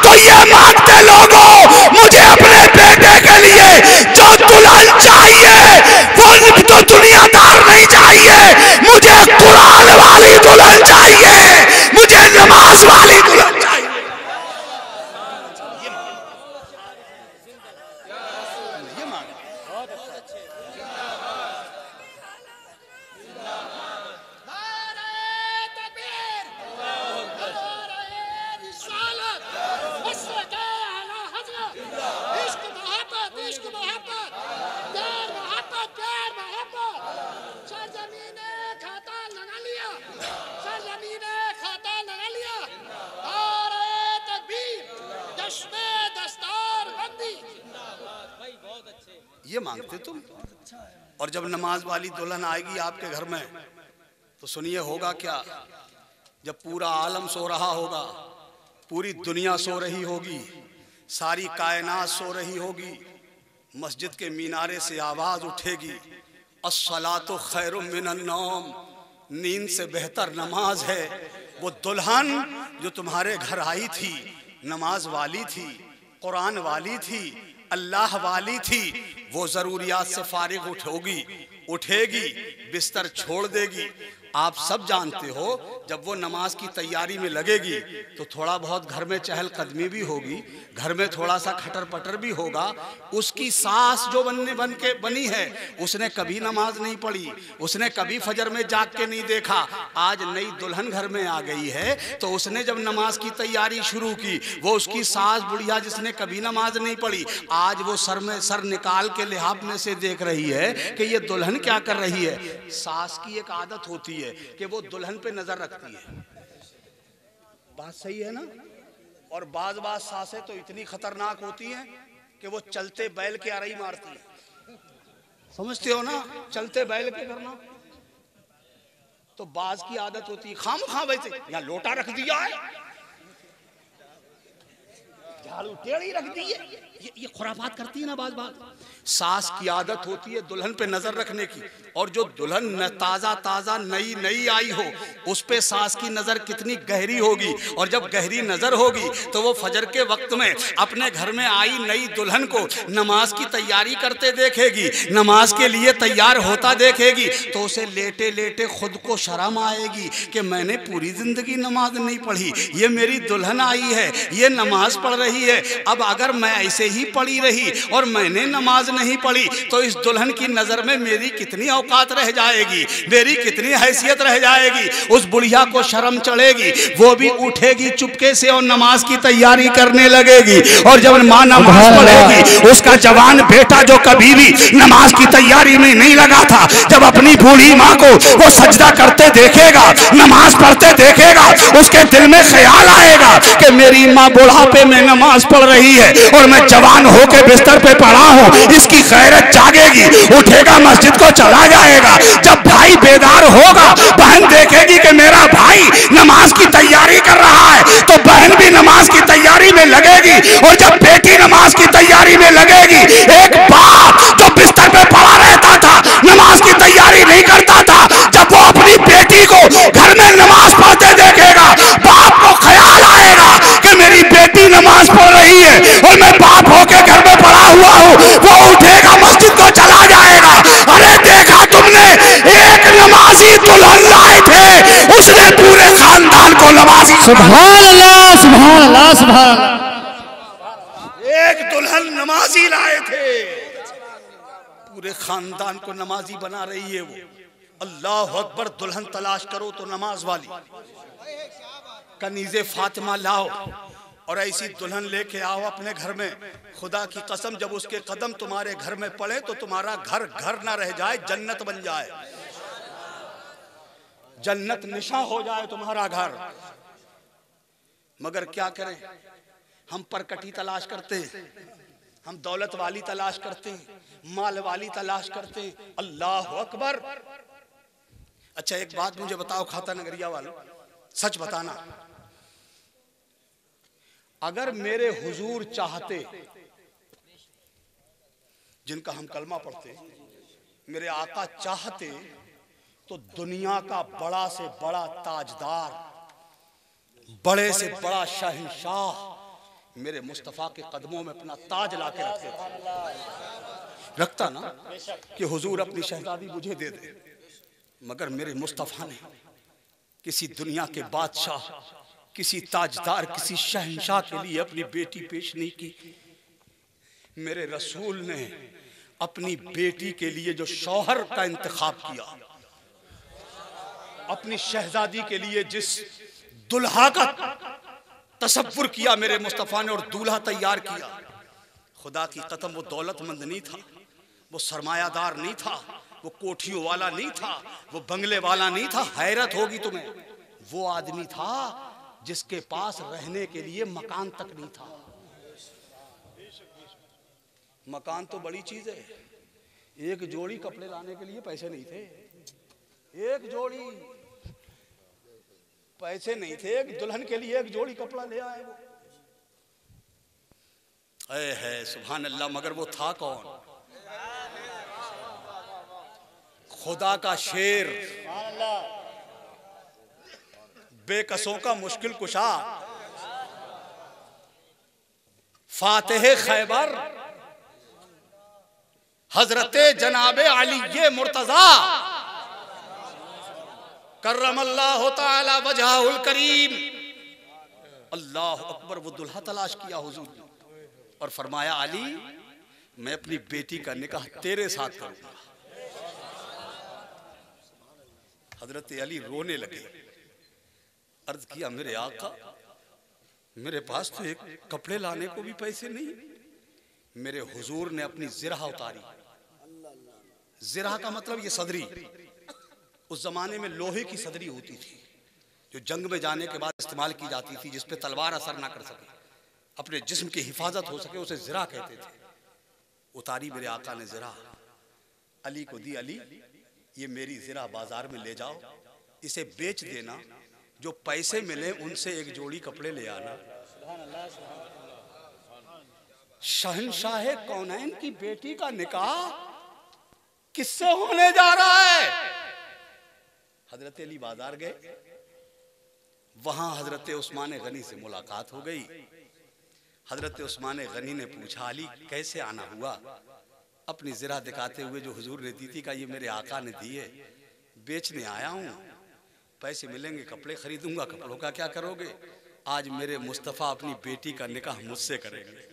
तो ये मांगते लोगों, मुझे अपने बेटे के लिए जो दुल्हन चाहिए वो तो दुनियादार नहीं चाहिए, मुझे कुरान वाली दुल्हन चाहिए, मुझे नमाज वाली दुल्हन चाहिए। ये मांगते तुम। और जब नमाज वाली दुल्हन आएगी आपके घर में तो सुनिए होगा क्या। जब पूरा आलम सो रहा होगा, पूरी दुनिया सो रही होगी, सारी कायनात सो रही होगी, मस्जिद के मीनारे से आवाज उठेगी, अस्सलातु खैरुम मिनन नौम, नींद से बेहतर नमाज है। वो दुल्हन जो तुम्हारे घर आई थी, नमाज वाली थी, कुरान वाली थी, अल्लाह वाली थी, वो जरूरियात से फारिग उठेगी, बिस्तर छोड़ देगी। आप सब जानते हो जब वो नमाज की तैयारी में लगेगी तो थोड़ा बहुत घर में चहलकदमी भी होगी, घर में थोड़ा सा खटर पटर भी होगा। उसकी सास जो बनी है उसने कभी नमाज नहीं पढ़ी, उसने कभी फजर में जाग के नहीं देखा। आज नई दुल्हन घर में आ गई है तो उसने जब नमाज की तैयारी शुरू की, वो उसकी सास बुढ़िया जिसने कभी नमाज नहीं पढ़ी, आज वो सर में सर निकाल के लिहाफ में से देख रही है कि ये दुल्हन क्या कर रही है। सास की एक आदत होती है कि वो दुल्हन पे नजर रखती है। बात सही है ना। और बाज सासें तो इतनी खतरनाक होती हैं कि वो चलते बैल के आरई मारती है, समझते हो ना, चलते बैल के करना। तो बाज की आदत होती है खाम खा वैसे यहाँ लोटा रख दिया है, झाड़ू टेढ़ी रख दी है। ये खुराफात करती है ना बात बात। सास की आदत होती है दुल्हन पे नजर रखने की, और जो दुल्हन ताजा ताजा नई नई आई हो उस पे सास की नजर कितनी गहरी होगी। और जब गहरी नजर होगी तो वो फजर के वक्त में अपने घर में आई नई दुल्हन को नमाज की तैयारी करते देखेगी, नमाज के लिए तैयार होता देखेगी, तो उसे लेटे लेटे खुद को शर्म आएगी कि मैंने पूरी जिंदगी नमाज नहीं पढ़ी, ये मेरी दुल्हन आई है, ये नमाज पढ़ रही है। अब अगर मैं ऐसे ही पढ़ी रही और मैंने नमाज नहीं पढ़ी तो इस दुल्हन की नजर में मेरी कितनी औकात रह जाएगी, मेरी कितनी हैसियत रह जाएगी। उस बुढ़िया को शर्म चढ़ेगी, वो भी उठेगी चुपके से और नमाज की तैयारी करने लगेगी। और जब माँ नमाज पढ़ेगी, उसका जवान बेटा जो कभी भी नमाज की तैयारी में नहीं लगा था, जब अपनी बूढ़ी माँ को वो सजदा करते देखेगा, नमाज पढ़ते देखेगा, उसके दिल में ख्याल आएगा कि मेरी माँ बुढ़ापे में नमाज पढ़ रही है और मैं जवान होके बिस्तर पे पड़ा हूँ। इसकी गैरत जागेगी, उठेगा, मस्जिद को चला जाएगा। जब भाई बेदार होगा, बहन देखेगी कि मेरा भाई नमाज की तैयारी कर रहा है, तो बहन भी नमाज की तैयारी में लगेगी। और जब बेटी नमाज की तैयारी में लगेगी, एक बाप जो बिस्तर पे पड़ा रहता था, नमाज की तैयारी नहीं करता था, जब वो अपनी बेटी को घर में नमाज पढ़ते देखेगा, बाप को ख्याल आएगा कि मेरी बेटी नमाज पढ़ रही है और मैं बाप होके घर में पड़ा हुआ हूँ। वो उठेगा, मस्जिद को चला जाएगा। अरे देखा तुमने, एक नमाजी दुल्हन लाए थे, उसने पूरे खानदान को नमाजी। सुभान अल्लाह, सुभान अल्लाह, सुभान अल्लाह। एक दुल्हन नमाजी लाए थे, पूरे खानदान को नमाजी बना रही है वो। अल्लाह अकबर। दुल्हन तलाश करो तो नमाज वाली, कनीज़े फातिमा लाओ और ऐसी दुल्हन लेके आओ अपने घर में। खुदा की कसम, जब उसके कदम तुम्हारे घर में पड़े तो तुम्हारा घर घर ना रह जाए, जन्नत बन जाए, जन्नत निशा हो जाए तुम्हारा घर। मगर क्या करें, हम परकटी तलाश करते हैं, हम दौलत वाली तलाश करते हैं, माल वाली तलाश करते हैं। अल्लाह अकबर। अच्छा एक बात मुझे बताओ खाता नगरिया वालों, सच बताना, अगर मेरे हुजूर चाहते, जिनका हम कलमा पढ़ते, मेरे आका चाहते तो दुनिया का बड़ा से बड़ा ताजदार, बड़े से बड़ा शहंशाह मेरे मुस्तफ़ा के कदमों में अपना ताज ला के रखते थे। रखता ना कि हुजूर अपनी शहजादी मुझे दे दे, मगर मेरे मुस्तफ़ा ने किसी दुनिया के बादशाह, किसी ताजदार, किसी शहंशाह के लिए अपनी बेटी पेश नहीं की। मेरे रसूल ने अपनी बेटी के लिए जो शौहर का इंतखाब किया, अपनी शहजादी के लिए जिस दुल्हा का तसव्वुर किया मेरे मुस्तफ़ा ने और दूल्हा तैयार किया, खुदा की कसम वो दौलतमंद नहीं था, वो सरमायादार नहीं था, वो कोठियों वाला नहीं था, वो बंगले वाला नहीं था। हैरत होगी तुम्हें, वो आदमी था जिसके पास रहने के लिए मकान तक नहीं था। मकान तो बड़ी चीज है, एक जोड़ी कपड़े लाने के लिए पैसे नहीं थे, एक जोड़ी पैसे नहीं थे, एक दुल्हन के लिए एक जोड़ी कपड़ा ले आए वो। है सुभान अल्लाह। मगर वो था कौन? खुदा का शेर, बेकसों का मुश्किल कुशा, फातिह खैबर, हजरते जनाबे अली मुर्तजा कर्रमल्लाहु ताला वजहुल करीम। अल्लाह अकबर। वो दुल्हा तलाश किया हुजूर ने और फरमाया, अली मैं अपनी बेटी का निकाह तेरे साथ करूंगा। हजरत अली रोने लगे, अर्ज किया, मेरे आका, मेरे पास तो एक कपड़े लाने को भी पैसे नहीं। मेरे हुजूर ने अपनी जिरह उतारी। जिरह का मतलब ये सदरी, उस जमाने में लोहे की सदरी होती थी जो जंग में जाने के बाद इस्तेमाल की जाती थी, जिस पे तलवार असर ना कर सके, अपने जिस्म की हिफाजत हो सके, उसे जिरह कहते थे। उतारी मेरे आका ने जिरह, अली को दी। अली ये मेरी जिरह बाजार में ले जाओ, इसे बेच देना, जो पैसे मिले उनसे एक जोड़ी कपड़े ले आना। शहंशाह कौनैन की बेटी का निकाह किससे होने जा रहा है? हजरत अली बाजार गए, वहां हजरत उस्मान गनी से मुलाकात हो गई। हजरत उस्मान गनी ने पूछा, अली कैसे आना हुआ? अपनी ज़रा दिखाते हुए जो हुजूर ने दी थी, का ये मेरे आका ने दी है, बेचने आया हूँ, पैसे मिलेंगे कपड़े खरीदूंगा। कपड़ों का क्या करोगे? आज मेरे मुस्तफ़ा अपनी बेटी का निकाह मुझसे करेंगे।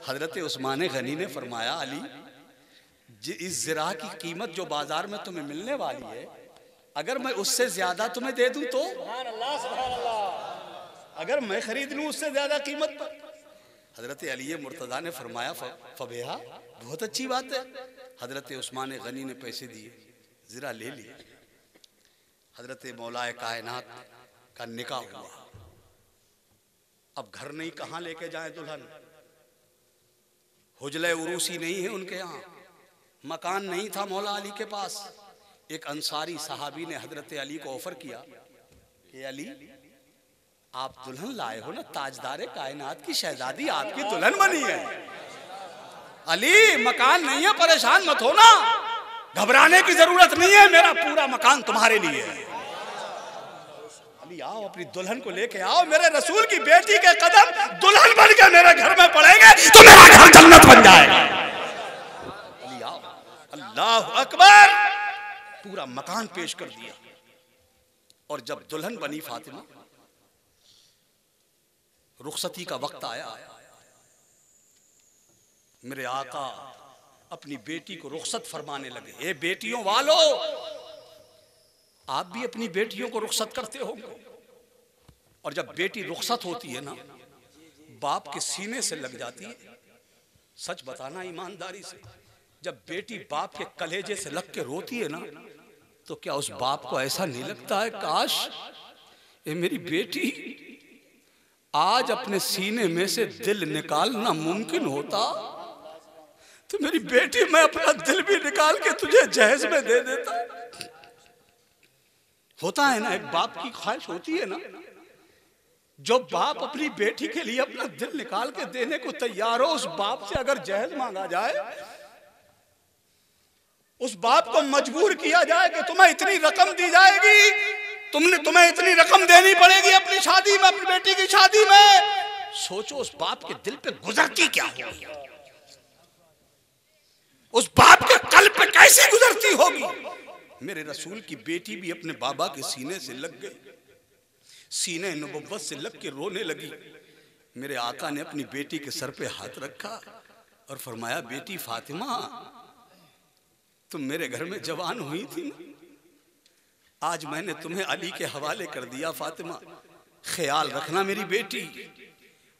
हजरत उस्मान गनी ने फरमाया, अली इस ज़रा की कीमत जो बाजार में तुम्हें मिलने वाली है, अगर मैं उससे ज्यादा तुम्हें दे दूं तो? अगर मैं खरीद लूं उससे ज्यादा कीमत पर? हजरत अली मुर्तज़ा ने फरमाया, फबेहा, बहुत अच्छी बात है। हजरत उस्मान गनी ने पैसे दिए, ज़रा ले लिए। हजरत मौलाए कायनात का निकाह हुआ। अब घर नहीं, कहां लेके जाएं दुल्हन? हुजले उरूसी नहीं है उनके यहाँ, मकान नहीं था मौला अली के पास। एक अंसारी सहाबी ने हजरत अली को ऑफर किया कि अली आप दुल्हन लाए हो ना, ताजदार कायनात की शहजादी आपकी दुल्हन बनी है। अली मकान नहीं है, परेशान मत हो ना, घबराने की जरूरत नहीं है, मेरा पूरा मकान तुम्हारे लिए है। अली आओ, अपनी दुल्हन को लेके आओ, मेरे रसूल की बेटी के कदम दुल्हन बन के मेरे घर में पड़ेंगे तो मेरा घर जन्नत बन जाएगा। अली आओ, अल्लाह अकबर। पूरा मकान पेश कर दिया। और जब दुल्हन बनी फातिमा, रुखसती का वक्त आया, मेरे आका अपनी बेटी को रुखसत फरमाने लगे। ए बेटियों वालों, आप भी अपनी बेटियों को रुखसत करते हो। और जब बेटी रुखसत होती है ना, बाप के सीने से लग जाती है। सच बताना ईमानदारी से, जब बेटी बाप के कलेजे से लग के रोती है ना, तो क्या उस बाप को ऐसा नहीं लगता है, काश ये मेरी बेटी आज अपने सीने में से दिल निकालना मुमकिन होता, तो मेरी बेटी, मैं अपना दिल भी निकाल के तुझे जहेज में दे देता। होता है ना, एक बाप की ख्वाहिश होती है ना, जो बाप अपनी बेटी के लिए अपना दिल निकाल के देने को तैयार हो, उस बाप से अगर जहेज मांगा जाए, उस बाप को मजबूर किया जाए कि तुम्हें इतनी रकम दी जाएगी, तुम्हें इतनी रकम देनी पड़ेगी अपनी शादी में, अपनी बेटी की शादी में, सोचो उस बाप के दिल पे गुजरती क्या होगी, उस बाप के कल पे कैसी गुजरती होगी। मेरे रसूल की बेटी भी अपने बाबा के सीने से लग गई, सीने नबुव्वत से लग के रोने लगी। मेरे आका ने अपनी बेटी के सर पे हाथ रखा और फरमाया, बेटी फातिमा, तुम मेरे घर में जवान हुई थी, आज मैंने तुम्हें अली के हवाले कर दिया। फातिमा, ख्याल रखना मेरी बेटी,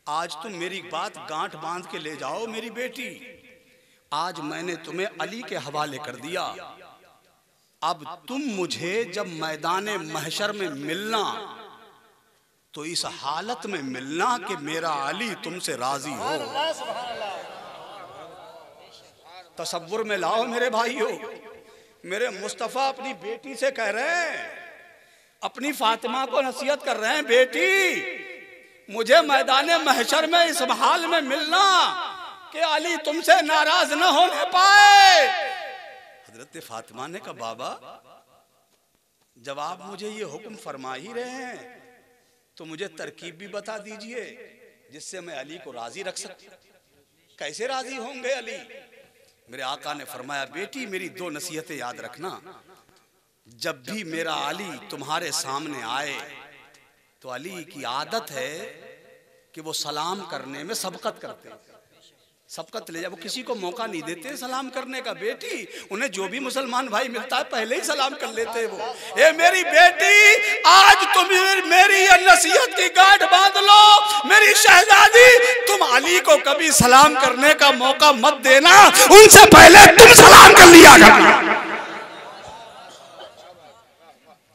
आज तुम मेरी बात गांठ बांध के ले जाओ मेरी बेटी, आज मैंने तुम्हें अली के हवाले कर दिया। अब तुम मुझे जब मैदान महशर में मिलना, तो इस हालत में मिलना कि मेरा अली तुमसे राजी हो। तसव्वुर में लाओ मेरे भाइयों, मेरे मुस्तफ़ा अपनी बेटी से कह रहे हैं, अपनी फातिमा को नसीहत कर रहे हैं, बेटी मुझे मैदान महशर में इस हाल में मिलना कि अली तुमसे नाराज न होने पाए। हजरत फातिमा ने कहा, बाबा जब आप मुझे ये हुक्म फरमा ही रहे हैं, तो मुझे तरकीब भी बता दीजिए जिससे मैं अली को राजी रख सकूं। कैसे राजी होंगे अली? मेरे आका ने फरमाया, बेटी मेरी दो नसीहतें याद रखना, जब भी मेरा अली तुम्हारे सामने आए, तो अली की आदत है कि वो सलाम करने में सबकत करते हैं, सबकत ले जाए, वो किसी को मौका नहीं देते सलाम करने का। बेटी, उन्हें जो भी मुसलमान भाई मिलता है पहले ही सलाम कर लेते हैं वो। ए मेरी बेटी, आज तुम मेरी ये नसीहत की गांठ बांध लो, मेरी शहजादी, तुम अली को कभी सलाम करने का मौका मत देना, उनसे पहले तुम सलाम कर लिया करना।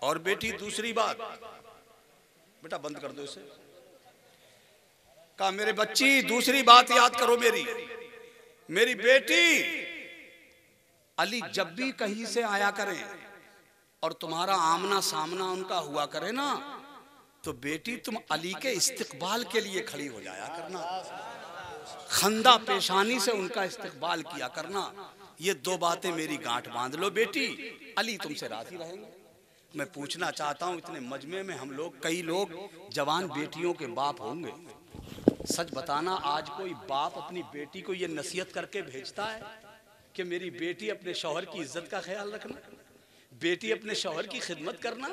और बेटी दूसरी बात, बेटा बंद कर दो इसे, कहा मेरे बच्ची दूसरी बात याद करो, मेरी बेटी, अली जब भी कहीं से आया करें और तुम्हारा आमना सामना उनका हुआ करे ना, तो बेटी तुम अली के इस्तिकबाल के लिए खड़ी हो जाया करना। खंदा पेशानी से उनका इस्तकबाल किया करना। ये दो बातें मेरी गांठ बांध लो बेटी, अली तुमसे राजी रहेंगे। मैं पूछना चाहता हूं, इतने मजमे में हम लोग, कई लोग जवान बेटियों के बाप होंगे, सच बताना आज कोई बाप अपनी बेटी को ये नसीहत करके भेजता है कि मेरी बेटी अपने शौहर की इज्जत का ख्याल रखना, बेटी अपने शौहर की खिदमत करना,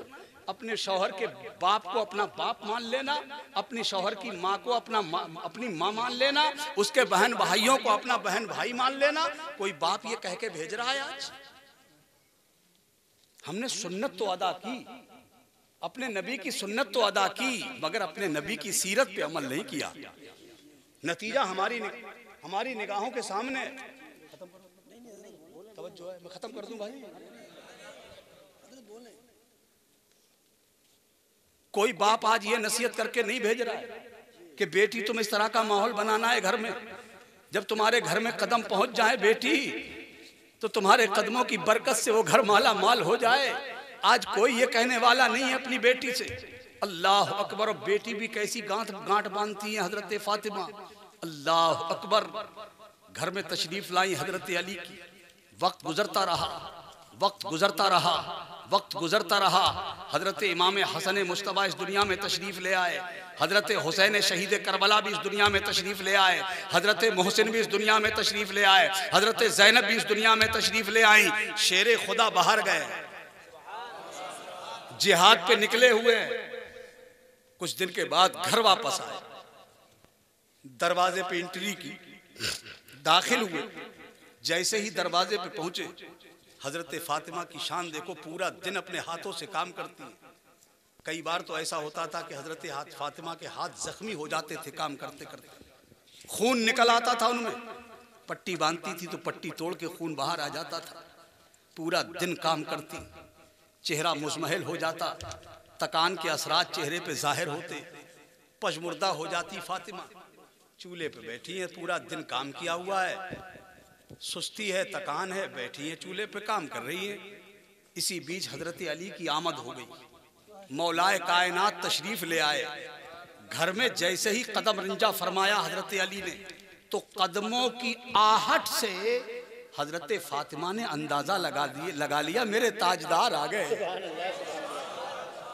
अपने शौहर के बाप को अपना बाप मान लेना, अपनी शौहर की माँ को अपनी माँ मान लेना, उसके बहन भाइयों को अपना बहन भाई मान लेना? कोई बाप ये कह के भेज रहा है आज? हमने सुन्नत तो अदा की, अपने नबी की सुन्नत तो अदा की, मगर अपने नबी की सीरत पे अमल नहीं किया। नतीजा हमारी निगाहों के सामने। तवज्जो है, मैं खत्म कर दूं भाई। कोई बाप आज ये नसीहत करके नहीं भेज रहा है कि बेटी तुम इस तरह का माहौल बनाना है घर में, जब तुम्हारे घर में कदम पहुंच जाए बेटी, तो तुम्हारे कदमों की बरकत से वो घर माला माल हो जाए। आज कोई ये कहने वाला नहीं है अपनी बेटी से। अल्लाह अकबर। और बेटी भी कैसी गांठ बांधती है हजरत फातिमा, अल्लाह अकबर। घर में तशरीफ लाई हजरत अली की। वक्त गुजरता रहा, वक्त गुजरता रहा, वक्त गुजरता रहा। हजरत इमाम हसन मुश्तबा इस दुनिया में तशरीफ ले आए, हजरत हुसैन शहीद करबला भी इस दुनिया में तशरीफ ले आए, हजरत मोहसिन भी इस दुनिया में तशरीफ ले आए, हजरत ज़ैनब भी इस दुनिया में तशरीफ ले आई। शेरे खुदा बाहर गए, जिहाद पे निकले हुए, कुछ दिन के बाद घर वापस आए, दरवाजे पे एंट्री की, दाखिल हुए। जैसे ही दरवाजे पे पहुंचे, हजरत फातिमा की शान देखो, पूरा दिन अपने हाथों से काम करती है। कई बार तो ऐसा होता था कि हजरत फातिमा के हाथ जख्मी हो जाते थे काम करते करते, खून निकल आता था उनमें, पट्टी बांधती थी तो पट्टी तोड़ के खून बाहर आ जाता था। पूरा दिन काम करती, चेहरा मुजमहल हो जाता, तकान के असरात चेहरे पे जाहिर होते, पजमुर्दा हो जाती फातिमा। चूल्हे पे बैठी है, पूरा दिन काम किया हुआ है, सुस्ती है, तकान है, बैठी है चूल्हे पे काम कर रही है। इसी बीच हजरत अली की आमद हो गई, मौलाए कायनात तशरीफ ले आए। घर में जैसे ही कदम रंजा फरमाया हजरत अली ने, तो कदमों की आहट से हजरत फातिमा ने अंदाजा लगा लिया मेरे ताजदार आ गए,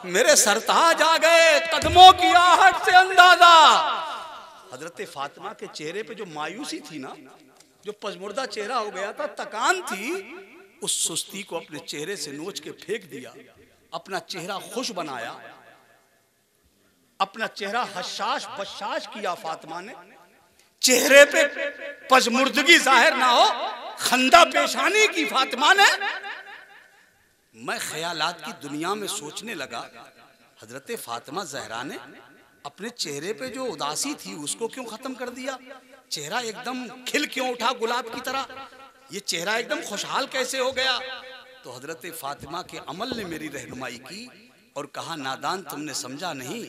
मेरे सरताज आ गए। कदमों की आहट से अंदाजा। हजरत फातिमा के चेहरे पे जो मायूसी थी ना, जो पजमुर्दा चेहरा हो गया था, तकान थी, उस सुस्ती को अपने चेहरे से नोच के फेंक दिया, अपना चेहरा खुश बनाया, अपना चेहरा हशाश बशाश किया फातिमा ने। चेहरे पे पजमुर्दगी जाहिर ना हो, खंदा पेशानी की फातिमा ने। मैं ख्यालात की दुनिया में सोचने लगा, हजरत फातिमा ज़हरा ने अपने चेहरे पे जो उदासी थी उसको क्यों खत्म कर दिया? चेहरा एकदम खिल क्यों उठा गुलाब की तरह? ये चेहरा एकदम खुशहाल कैसे हो गया? तो हजरत फातिमा के अमल ने मेरी रहनुमाई की और कहा, नादान तुमने समझा नहीं,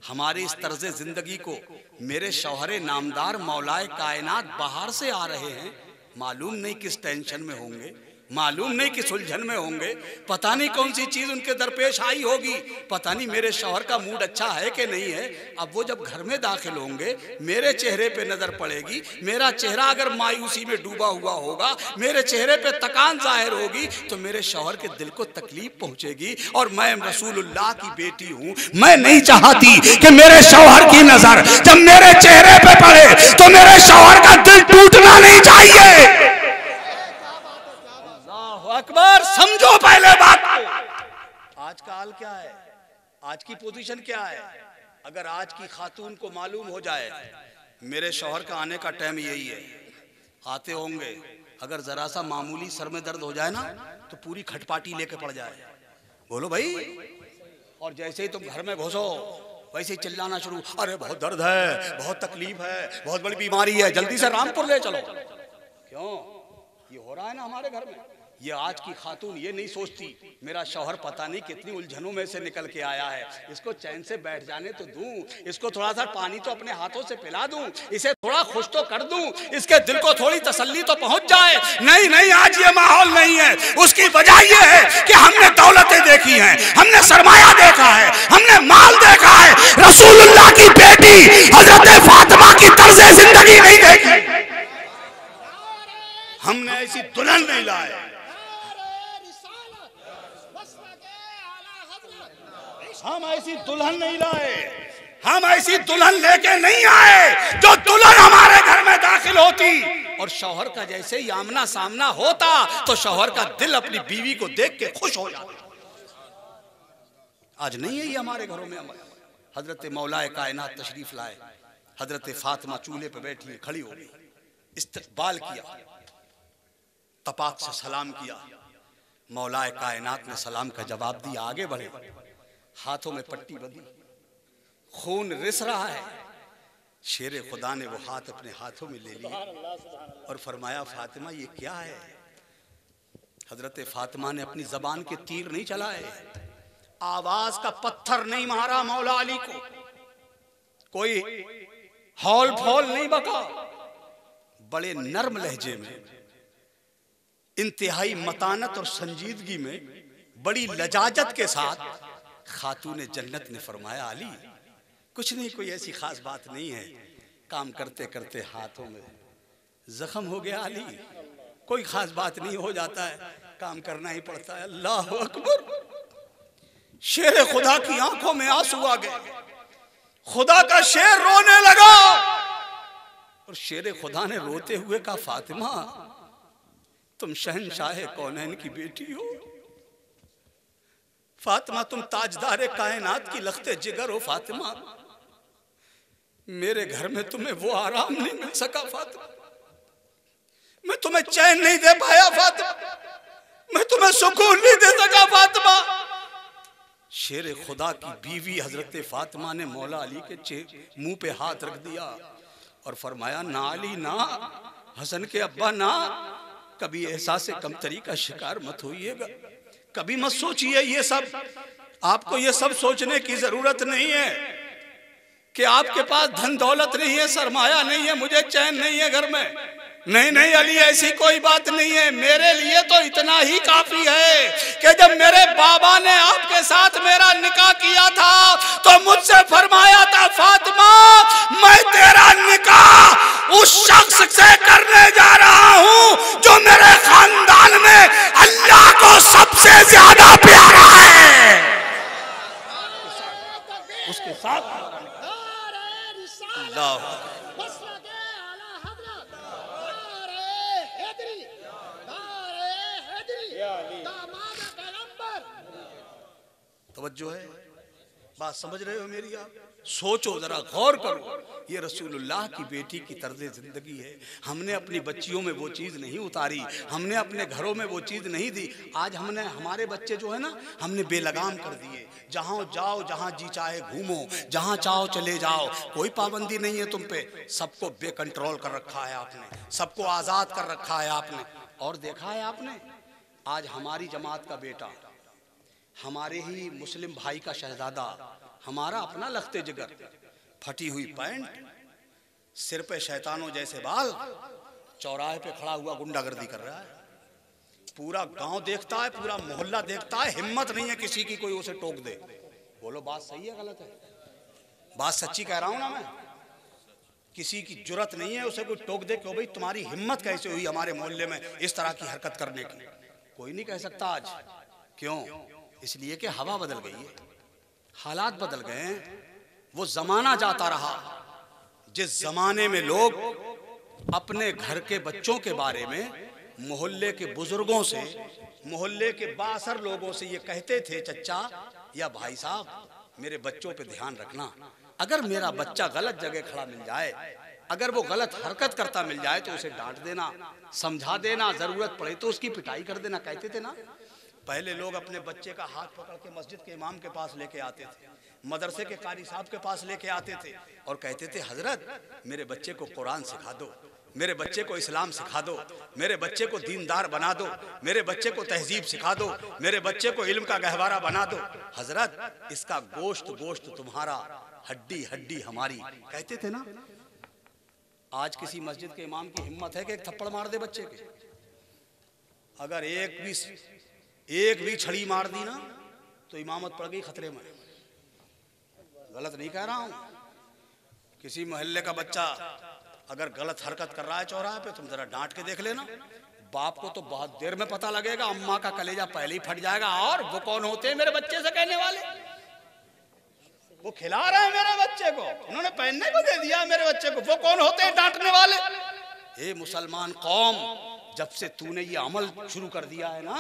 हमारे इस तर्ज जिंदगी को मेरे शौहरे नामदार मौलाए कायनात बाहर से आ रहे हैं, मालूम नहीं किस टेंशन में होंगे, मालूम नहीं किस उलझन में होंगे, पता नहीं कौन सी चीज उनके दरपेश आई होगी, पता नहीं मेरे शौहर का मूड अच्छा है कि नहीं है। अब वो जब घर में दाखिल होंगे, मेरे चेहरे पे नजर पड़ेगी, मेरा चेहरा अगर मायूसी में डूबा हुआ होगा, मेरे चेहरे पे तकान जाहिर होगी, तो मेरे शौहर के दिल को तकलीफ पहुंचेगी। और मैं रसूलुल्लाह की बेटी हूं, मैं नहीं चाहती कि मेरे शौहर की नजर जब मेरे चेहरे पे पड़े तो मेरे शौहर का दिल टूटना नहीं चाहिए। अकबर, समझो पहले बात को। आज का हाल क्या है, आज की पोजीशन क्या है? अगर आज की खातून को मालूम हो जाए मेरे शौहर का आने का टाइम यही है, आते होंगे, अगर जरा सा मामूली सर में दर्द हो जाए ना तो पूरी खटपाटी लेके पड़ जाए, बोलो भाई। और जैसे ही तुम घर में घुसो वैसे ही चिल्लाना शुरू, अरे बहुत दर्द है, बहुत तकलीफ है, बहुत बड़ी बीमारी है, जल्दी से रामपुर ले चलो। क्यों? ये हो रहा है ना हमारे घर में। ये आज की खातून ये नहीं सोचती मेरा शौहर पता नहीं कितनी उलझनों में से निकल के आया है, इसको चैन से बैठ जाने तो दूं, इसको थोड़ा सा पानी तो अपने हाथों से पिला दूं, इसे थोड़ा खुश तो कर दूं, इसके दिल को थोड़ी तसल्ली तो पहुंच जाए। नहीं नहीं, आज ये माहौल नहीं है। उसकी वजह ये है कि हमने दौलतें देखी हैं, हमने सरमाया देखा है, हमने माल देखा है, रसूलुल्लाह की बेटी हजरत फातिमा की तर्ज़े जिंदगी नहीं हम ऐसी दुल्हन नहीं लाए, हम ऐसी दुल्हन लेके नहीं आए जो दुल्हन हमारे घर में दाखिल होती और शौहर का जैसे ही आमना सामना होता तो शौहर का दिल अपनी बीवी को देख के खुश हो जाता। आज नहीं है ये हमारे घरों में। हजरत मौलाए कायनात तशरीफ लाए, हजरत फातिमा चूल्हे पे बैठी खड़ी हो गई, इस्तकबाल किया, तपाक से सलाम किया। मौलाए कायनात ने सलाम का जवाब दिया, आगे बढ़े, हाथों में पट्टी बंधी, खून रिस रहा है। शेर खुदा ने वो हाथ अपने हाथों में ले लिए और फरमाया, फातिमा ये क्या है? हजरत फातिमा ने अपनी जबान के तीर नहीं चलाए, आवाज का पत्थर नहीं मारा मौला अली को, कोई हौल फौल नहीं बका, बड़े नर्म लहजे में, इंतहाई मतानत और संजीदगी में, बड़ी लजाजत के साथ खातून जन्नत ने फरमाया, अली कुछ नहीं, कोई ऐसी खास बात नहीं है, काम करते करते हाथों में जख्म हो गया अली, कोई खास बात नहीं, हो जाता है, काम करना ही पड़ता है। अल्लाह अकबर। शेर खुदा की आंखों में आंसू आ गए, खुदा का शेर रोने लगा और शेर खुदा ने रोते हुए कहा, फातिमा तुम शहंशाह कौनैन की बेटी हो, फातिमा तुम ताजदार कायनात की लख्ते जिगर हो, फातिमा मेरे घर में तुम्हें वो आराम नहीं मिल सका, फातिमा मैं तुम्हें चैन नहीं दे पाया, फातिमा मैं तुम्हें सुकून नहीं दे सका, फातिमा। शेर खुदा की बीवी हजरत फातिमा ने मौला अली के मुंह पे हाथ रख दिया और फरमाया, ना अली ना, हसन के अब्बा ना, कभी एहसास कमतरी का शिकार मत होइएगा, कभी मत सोचिए ये सब, आपको ये सब सोचने की जरूरत नहीं है कि आपके पास धन दौलत नहीं है, सरमाया नहीं है, मुझे चैन नहीं है घर में, नहीं नहीं अली ऐसी कोई बात नहीं है, मेरे लिए तो इतना ही काफी है कि जब मेरे बाबा ने आपके साथ मेरा निकाह किया था तो मुझसे फरमाया था, फातिमा मैं तेरा निकाह उस शख्स से करने जा रहा हूं जो मेरे खानदान में अल्लाह को सबसे ज्यादा प्यारा है, उसके साथ अल्लाह। तवज्जो है, बात समझ रहे हो मेरी? आप सोचो जरा, गौर करो, ये रसूलुल्लाह की बेटी की तर्ज जिंदगी है। हमने अपनी बच्चियों में वो चीज़ नहीं उतारी, हमने अपने घरों में वो चीज़ नहीं दी। आज हमने हमारे बच्चे जो है ना, हमने बेलगाम कर दिए, जहाँ जाओ जहाँ जी चाहे घूमो, जहाँ चाहो चले जाओ, कोई पाबंदी नहीं है तुम पे, सबको बेकंट्रोल कर रखा है आपने, सबको आज़ाद कर रखा है आपने। और देखा है आपने, आज हमारी जमात का बेटा, हमारे ही मुस्लिम भाई का शहजादा, हमारा अपना लख्ते जिगर, फटी हुई पैंट, सिर पे शैतानों जैसे बाल, चौराहे पे खड़ा हुआ गुंडागर्दी कर रहा है। पूरा गांव देखता है, पूरा मोहल्ला देखता है, हिम्मत नहीं है किसी की कोई उसे टोक दे। बोलो बात सही है गलत है? बात सच्ची कह रहा हूं ना मैं? किसी की जुर्रत नहीं है उसे कोई टोक दे कि भाई तुम्हारी हिम्मत कैसे हुई हमारे मोहल्ले में इस तरह की हरकत करने की। कोई नहीं कह सकता आज। क्यों? इसलिए कि हवा बदल गई है, हालात बदल गए हैं, वो जमाना जाता रहा जिस जमाने में लोग अपने घर के बच्चों के बारे में मोहल्ले के बुजुर्गों से, मोहल्ले के बासर लोगों से ये कहते थे, चचा या भाई साहब मेरे बच्चों पे ध्यान रखना, अगर मेरा बच्चा गलत जगह खड़ा मिल जाए, अगर वो गलत हरकत करता मिल जाए तो उसे डांट देना, समझा देना, जरूरत पड़े तो उसकी पिटाई कर देना, कहते थे ना। पहले लोग अपने बच्चे का हाथ पकड़ के मस्जिद के इमाम के पास लेके आते थे, मदरसे के कारी साहब के पास लेके आते थे और कहते थे, हजरत मेरे बच्चे को कुरान सिखा दो, मेरे बच्चे को इस्लाम सिखा दो, मेरे बच्चे को दीनदार बना दो, मेरे बच्चे को तहजीब सिखा दो, मेरे बच्चे को इल्म का गहवारा बना दो, हजरत इसका गोश्त गोश्त तुम्हारा, हड्डी हड्डी हमारी, कहते थे ना। आज किसी मस्जिद के इमाम की हिम्मत है कि एक थप्पड़ मार दे बच्चे के? अगर एक भी छड़ी मार दी ना तो इमामत पड़ गई खतरे में। गलत नहीं कह रहा हूं। किसी मोहल्ले का बच्चा अगर गलत हरकत कर रहा है चौराहे पे, तुम जरा डांट के देख लेना, बाप को तो बहुत देर में पता लगेगा, अम्मा का कलेजा पहले ही फट जाएगा। और वो कौन होते हैं मेरे बच्चे से कहने वाले? वो खिला रहे हैं मेरे बच्चे को, उन्होंने पहनने को दे दिया मेरे बच्चे को, वो कौन होते हैं डांटने वाले? ए मुसलमान कौम, जब से तूने ये अमल शुरू कर दिया है ना,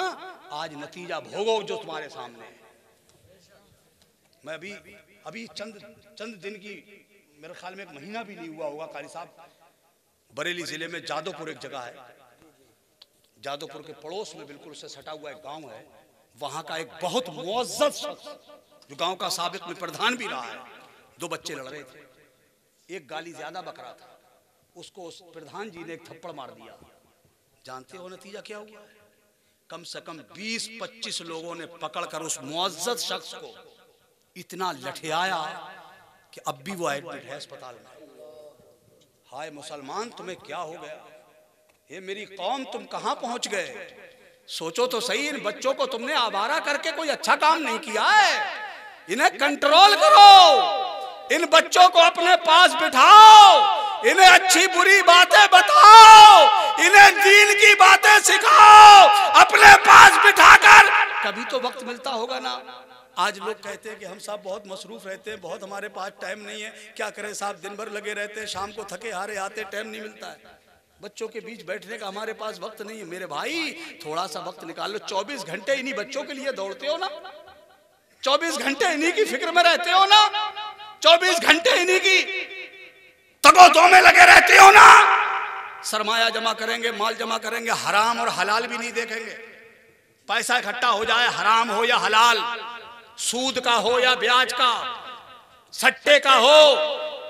आज नतीजा भोगो जो तुम्हारे सामने है। मैं अभी चंद दिन की, मेरे ख्याल में 1 महीना भी नहीं हुआ होगा कारी साहब, बरेली जिले में जादोपुर एक जगह है, जादोपुर के पड़ोस में बिल्कुल उससे सटा हुआ एक गांव है, वहां का एक बहुत मुअज़्ज़ज़ शख्स जो गांव का साबिक में प्रधान भी रहा है, 2 बच्चे लड़ रहे थे, एक गाली ज्यादा बक रहा था, उसको उस प्रधान जी ने एक थप्पड़ मार दिया। जानते हो नतीजा क्या हुआ? कम से कम 20-25 लोगों ने पकड़कर उस मुअज़्ज़ज़ शख्स को इतना लठियाया कि अब भी वो एडमिट है अस्पताल में। हाय मुसलमान, तुम्हें क्या हो गया? ये मेरी कौम, तुम कहां पहुंच गए? सोचो तो सही, इन बच्चों को तुमने आवारा करके कोई अच्छा काम नहीं किया है। इन्हें कंट्रोल करो, इन बच्चों को अपने पास बिठाओ, इन्हें अच्छी बुरी बातें बताओ, इन्हें दीन की बातें सिखाओ, अपने पास बिठाकर। कभी तो वक्त मिलता होगा ना। आज लोग कहते हैं कि हम साहब बहुत मसरूफ रहते हैं, बहुत हमारे पास टाइम नहीं है, क्या करें साहब, दिन भर लगे रहते हैं, शाम को थके हारे आते, टाइम नहीं मिलता है, बच्चों के बीच बैठने का हमारे पास वक्त नहीं है। मेरे भाई, थोड़ा सा वक्त निकाल लो। 24 घंटे इन्हीं बच्चों के लिए दौड़ते हो ना, 24 घंटे इन्हीं की फिक्र में रहते हो ना, 24 घंटे इन्हीं की तगोदो में लगे रहते हो ना। सरमाया जमा करेंगे, माल जमा करेंगे, हराम और हलाल भी नहीं देखेंगे। पैसा इकट्ठा हो जाए, हराम हो या हलाल, सूद का हो या ब्याज का, सट्टे का हो,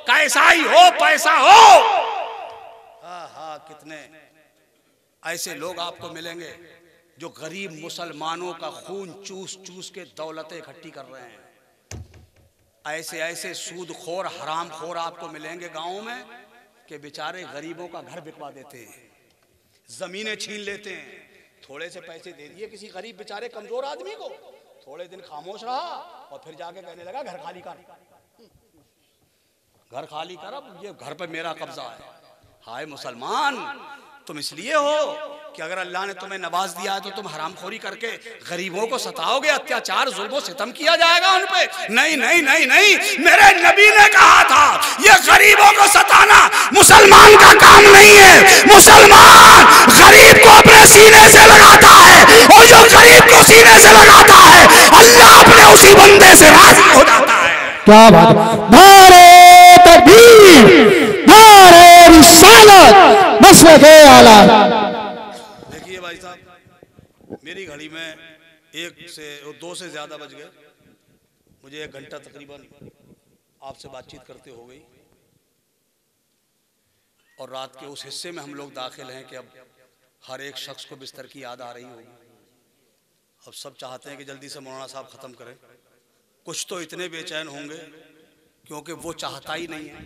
कैसा ही हो, पैसा हो। हाँ, कितने ऐसे लोग आपको मिलेंगे जो गरीब मुसलमानों का खून चूस चूस के दौलतें इकट्ठी कर रहे हैं। ऐसे ऐसे सूदखोर, हरामखोर आपको मिलेंगे गांवों में कि बेचारे गरीबों का घर बिकवा देते हैं, जमीनें छीन लेते हैं। थोड़े से पैसे दे दिए किसी गरीब बेचारे कमजोर आदमी को, थोड़े दिन खामोश रहा और फिर जाके कहने लगा घर खाली कर, घर खाली कर, अब ये घर पे मेरा कब्जा है। हाय मुसलमान, तुम इसलिए हो कि अगर अल्लाह ने तुम्हें नवाज दिया है तो तुम हरामखोरी करके गरीबों को सताओगे, अत्याचार जुल्म सितम किया जाएगा उन पे। नहीं नहीं नहीं नहीं, मेरे नबी ने कहा था ये गरीबों को सताना मुसलमान का काम नहीं है। मुसलमान गरीब को अपने सीने से लगाता है, और जो गरीब को सीने से लगाता है अल्लाह अपने उसी बंदे से राजी हो जाता है। क्या बात है। नारे तकबीर, नारे रिसालत, मसलके आला। देखिए भाई साहब, मेरी घड़ी में 2 से ज्यादा बज गए, मुझे 1 घंटा तकरीबन आपसे बातचीत करते हो गई, और रात के उस हिस्से में हम लोग दाखिल हैं कि अब हर एक शख्स को बिस्तर की याद आ रही होगी। अब सब चाहते हैं कि जल्दी से मौलाना साहब ख़त्म करें। कुछ तो इतने बेचैन होंगे क्योंकि वो चाहता ही नहीं है,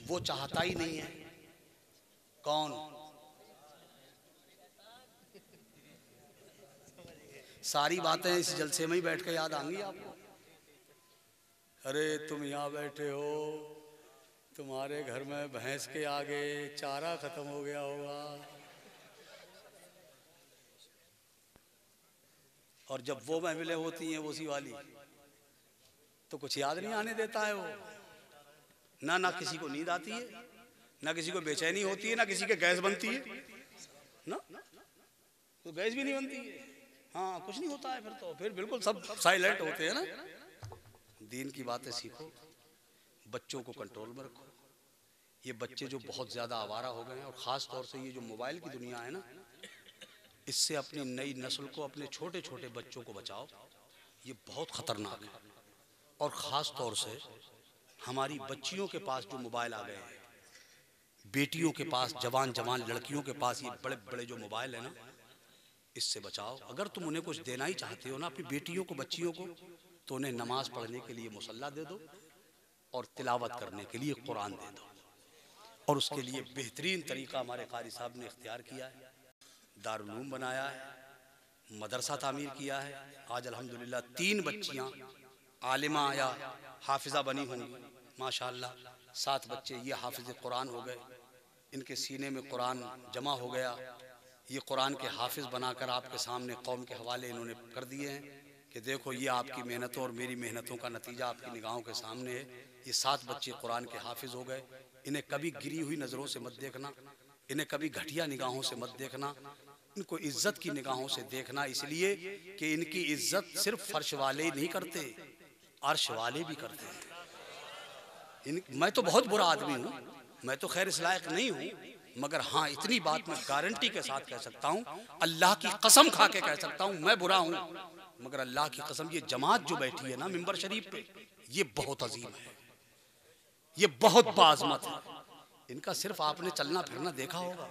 वो चाहता ही नहीं है। कौन? सारी बातें इस जलसे में ही बैठ के याद आएंगी आपको। अरे तुम यहाँ बैठे हो, तुम्हारे घर में भैंस के आगे चारा खत्म हो गया होगा, और जब वो महफिलें होती हैं उसी वाली, तो कुछ याद नहीं आने देता है वो। ना किसी को नींद आती है, ना किसी को बेचैनी होती है, ना किसी के गैस बनती है, ना तो गैस भी नहीं बनती है। हाँ, कुछ नहीं होता है फिर बिल्कुल सब साइलेंट होते हैं ना। दीन की बातें सीखो, बच्चों को कंट्रोल में रखो। ये बच्चे जो बहुत ज़्यादा आवारा हो गए हैं, और ख़ास तौर से ये जो मोबाइल की दुनिया है ना, इससे अपनी नई नस्ल को, अपने छोटे छोटे बच्चों को बचाओ। ये बहुत ख़तरनाक है। और ख़ास तौर से हमारी बच्चियों के पास जो मोबाइल आ गए हैं, बेटियों के पास, जवान जवान लड़कियों के पास ये बड़े बड़े जो मोबाइल है ना, इससे बचाओ। अगर तुम उन्हें कुछ देना ही चाहते हो ना अपनी बेटियों को, बच्चियों को, तो उन्हें नमाज पढ़ने के लिए मुसल्ला दे दो और तिलावत करने के लिए कुरान दे दो। और उसके लिए बेहतरीन तरीका हमारे कारी साहब ने इख्तियार किया है, दारुल उलूम बनाया है, मदरसा तामीर किया है। आज अल्हम्दुलिल्लाह 3 बच्चियाँ आलिमा या हाफिज़ा बनी होंगी माशाअल्लाह। 7 बच्चे ये हाफिज़ कुरान हो गए, इनके सीने में कुरान जमा हो गया। ये कुरान के हाफिज बनाकर आपके सामने कौम के हवाले इन्होंने कर दिए हैं कि देखो ये आपकी मेहनतों और मेरी मेहनतों का नतीजा आपकी निगाहों के सामने है। ये 7 बच्चे कुरान के हाफिज हो गए। इन्हें कभी गिरी हुई नज़रों से मत देखना, इन्हें कभी घटिया निगाहों से मत देखना, इनको इज्जत की निगाहों से देखना, इसलिए कि इनकी इज्जत सिर्फ फर्श वाले ही नहीं करते, अर्श वाले भी करते हैं। मैं तो बहुत बुरा आदमी हूँ, मैं तो खैर इस लायक नहीं हूँ, मगर हाँ इतनी बात मैं गारंटी के साथ कह सकता हूँ, अल्लाह की कसम खा के कह सकता हूँ, मैं बुरा हूँ मगर अल्लाह की कसम ये जमात जो बैठी है ना मिंबर शरीफ पे, ये बहुत अजीम है, ये बहुत बाज़मत है। इनका सिर्फ आपने चलना फिरना देखा होगा,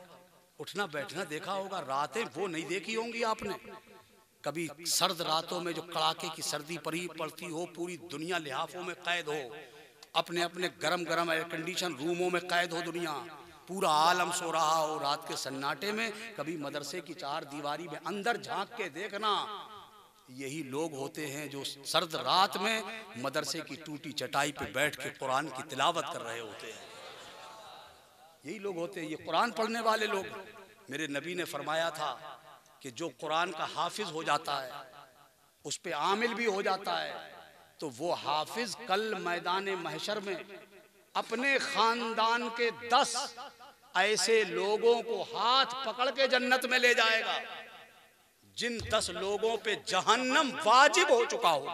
उठना बैठना देखा होगा, रातें वो नहीं देखी होंगी आपने। कभी सर्द रातों में जो कड़ाके की सर्दी पड़ती हो, पूरी दुनिया लिहाफों में कैद हो, अपने अपने गरम गरम एयर कंडीशन रूमों में कैद हो दुनिया, पूरा आलम सो रहा हो, रात के सन्नाटे में कभी मदरसे की 4 दीवारी में अंदर झांक के देखना, यही लोग होते हैं जो सर्द रात में मदरसे की टूटी चटाई पे बैठ के कुरान की तिलावत कर रहे होते हैं। यही लोग होते हैं, ये कुरान पढ़ने वाले लोग। मेरे नबी ने फरमाया था कि जो कुरान का हाफिज हो जाता है, उस पे आमिल भी हो जाता है, तो वो हाफिज कल मैदान महशर में अपने खानदान के 10 ऐसे लोगों को हाथ पकड़ के जन्नत में ले जाएगा जिन 10 लोगों पे जहन्नम वाजिब हो चुका हो।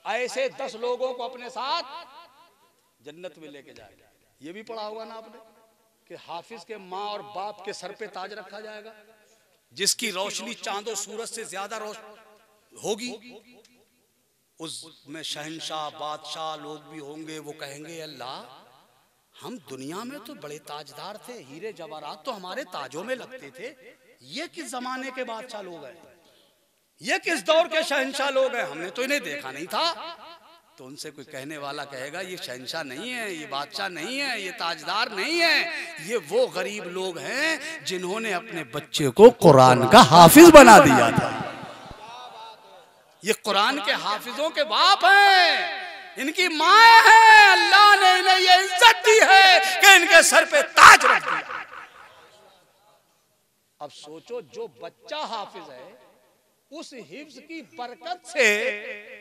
ऐसे 10 लोगों को अपने साथ जन्नत में लेके जाएगा। ये भी पढ़ा होगा ना आपने कि हाफिज के माँ और बाप के सर पे ताज रखा जाएगा, जिसकी रोशनी चांदो सूरज से ज्यादा होगी। उसमें शहंशाह बादशाह लोग भी होंगे, वो कहेंगे अल्लाह हम दुनिया में तो बड़े ताजदार थे, हीरे जवाहरात तो हमारे ताजों में लगते थे, ये किस जमाने के बादशाह लोग हैं, ये किस दौर के शहंशाह लोग हैं, हमने तो इन्हें देखा नहीं था। तो उनसे कोई कहने वाला कहेगा ये शहंशाह नहीं है, ये बादशाह नहीं है, ये ताजदार नहीं है, ये वो गरीब लोग हैं जिन्होंने अपने बच्चे को कुरान का हाफिज बना दिया था। ये कुरान के हाफिजों के बाप हैं, इनकी माँ है, अल्लाह ने इन्हें ये इज्जत दी है कि इनके सर पे ताज रख दिया। अब सोचो जो बच्चा हाफिज है उस हिफ्ज की बरकत से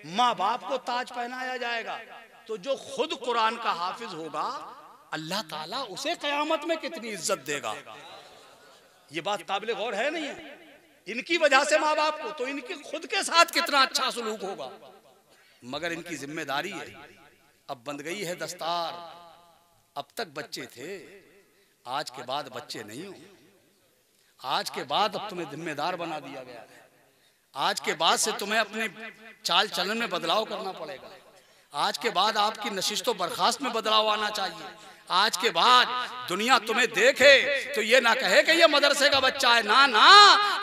माँ बाप को ताज पहनाया जाएगा, तो जो खुद कुरान का हाफिज होगा अल्लाह ताला उसे कयामत में कितनी इज्जत देगा। ये बात काबिल गौर है नहीं है? इनकी वजह से माँ बाप को, तो इनके खुद के साथ कितना अच्छा सलूक होगा। मगर इनकी जिम्मेदारी है, अब बंध गई है दस्तार। अब तक बच्चे थे, आज के बाद बच्चे नहीं हो। आज के बाद अब तुम्हें जिम्मेदार बना दिया गया है। आज के बाद से तुम्हें अपने चाल चलन में बदलाव करना पड़ेगा। आज के बाद आपकी नशिस्त बर्खास्त में बदलाव आना चाहिए। आज के बाद दुनिया तुम्हें देखे तो ये ना कहे कि ये मदरसे का बच्चा है, ना ना,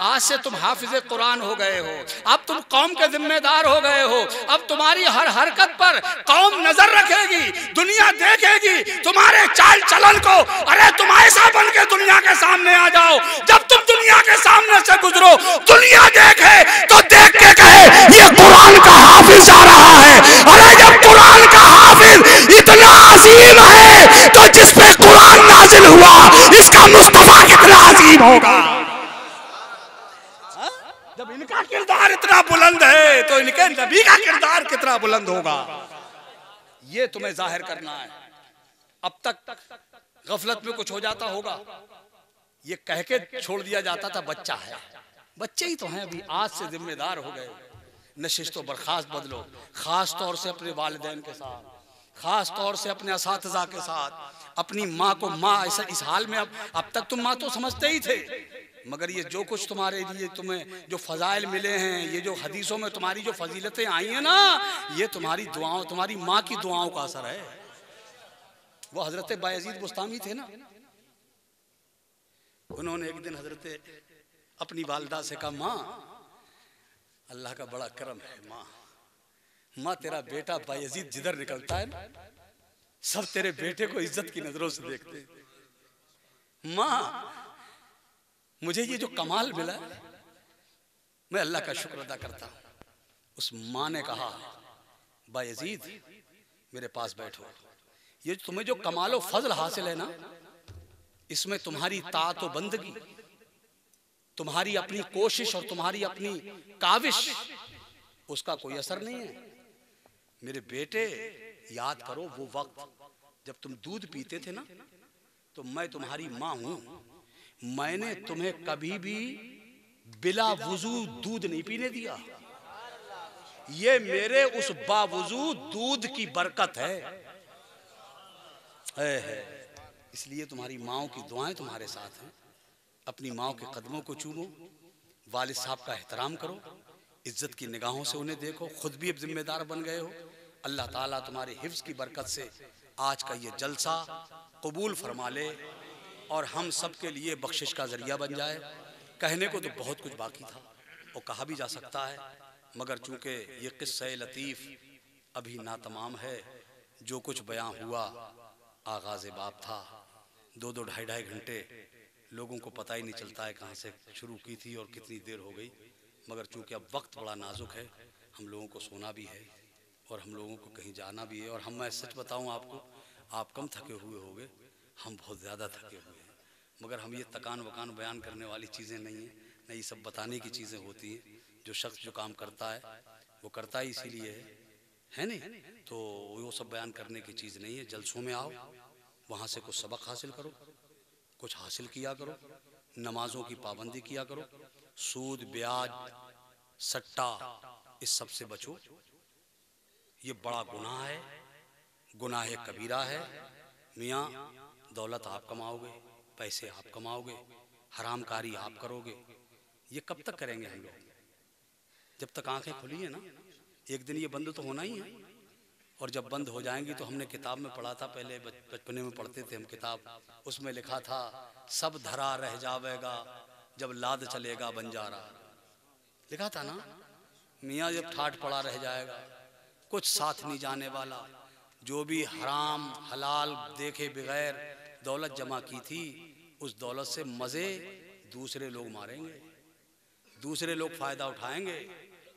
आज से तुम हाफिज कुरान हो गए हो, अब तुम कौम के जिम्मेदार हो गए हो। अब तुम्हारी हर हरकत पर कौम नजर रखेगी, दुनिया देखेगी तुम्हारे चाल चलन को। अरे तुम ऐसा बन के दुनिया के सामने आ जाओ, जब तुम दुनिया के सामने से गुजरो दुनिया देखे तो देख के कहे ये कुरान का हाफिज आ रहा है। अरे जब कुरान का हाफिज इतना अजीम है तो जिस पे कुरान नाजिल हुआ इसका मुस्तफा कितना अजीम होगा। जब इनका किरदार इतना बुलंद है तो इनके नबी का किरदार कितना बुलंद होगा, ये तुम्हें जाहिर करना है। अब तक गफलत में कुछ हो जाता होगा, ये कह के छोड़ दिया जाता था बच्चा है, बच्चे ही तो हैं अभी, आज से जिम्मेदार हो गए। नशिस्त बर्खास्त बदलो, खास तौर से अपने वालिदैन के साथ, खास तौर से अपने असातिज़ा के साथ। अपनी माँ को माँ ऐसा इस हाल में, अब तक तुम माँ तो समझते ही थे, मगर ये जो कुछ तुम्हारे लिए तुम्हें जो फजाइल मिले हैं, ये जो हदीसों में तुम्हारी जो फजीलतें आई हैं ना, ये तुम्हारी दुआओं, तुम्हारी माँ की दुआओं का असर है। वो हजरत बायजीद बुस्तामी थे ना, उन्होंने एक दिन हजरत अपनी वालदा से कहा, माँ अल्लाह का बड़ा करम है, माँ तेरा बेटा बायजीद जिधर निकलता है ना सब तेरे बेटे को इज्जत की नजरों से देखते हैं। माँ मुझे ये जो कमाल मिला मैं अल्लाह का शुक्र अदा करता हूँ। उस माँ ने कहा, बायजीद मेरे पास बैठो, ये तुम्हें जो कमाल व फजल हासिल है ना इसमें तुम्हारी तात व बंदगी, तुम्हारी अपनी कोशिश और तुम्हारी अपनी काविश, उसका कोई असर नहीं है। मेरे बेटे, याद करो वो वक्त जब तुम दूध पीते थे ना, तो मैं तुम्हारी माँ हूं। मैंने तुम्हें कभी भी बिला वुजू दूध नहीं पीने दिया। ये मेरे उस बावुजू दूध की बरकत है। इसलिए तुम्हारी माओ की दुआएं तुम्हारे साथ हैं। अपनी माओ के कदमों को चूमो, वालिद साहब का एहतराम करो, इज्जत की निगाहों से उन्हें देखो। खुद भी अब जिम्मेदार बन गए हो। अल्लाह ताला तुम्हारे हिफ्ज की बरकत से आज का ये जलसा कबूल फरमा ले और हम सब के लिए बख्शिश का जरिया बन जाए। कहने को तो बहुत कुछ बाकी था और कहा भी जा सकता है, मगर चूंकि ये किस्सा लतीफ़ अभी ना तमाम है। जो कुछ बयां हुआ आगाज़ बाब था। 2-2 ढाई घंटे लोगों को पता ही नहीं चलता है कहाँ से शुरू की थी और कितनी देर हो गई। मगर चूंकि अब वक्त बड़ा नाजुक है, हम लोगों को सोना भी है और हम लोगों को कहीं जाना भी है। और मैं सच बताऊं आपको, आप कम थके हुए होंगे, हम बहुत ज़्यादा थके हुए हैं। मगर हम ये तकान वकान बयान करने वाली चीज़ें नहीं हैं, न ये सब बताने की चीज़ें होती हैं। जो शख्स जो काम करता है वो करता ही इसीलिए है नहीं, तो वो सब बयान करने की चीज़ नहीं है। जलसों में आओ, वहाँ से कुछ सबक हासिल करो, कुछ हासिल किया करो, नमाजों की पाबंदी किया करो, सूद ब्याज सट्टा इस सब से बचो। ये बड़ा गुनाह है, गुनाह कबीरा है। मियाँ, दौलत आप कमाओगे, पैसे आप कमाओगे, हरामकारी आप करोगे। ये कब तक करेंगे हम लोग? जब तक आंखें खुली है ना। एक दिन ये बंद तो होना ही है। और जब बंद हो जाएंगी तो हमने किताब में पढ़ा था, पहले बचपने में पढ़ते थे हम किताब, उसमें लिखा था सब धरा रह जावेगा जब लाद चलेगा बंजारा। लिखा था ना, मियाँ जब ठाठ पड़ा रह जाएगा, कुछ साथ नहीं जाने वाला। जो भी हराम हलाल देखे बगैर दौलत जमा की थी, उस दौलत से मज़े दूसरे लोग मारेंगे, दूसरे लोग फ़ायदा उठाएंगे,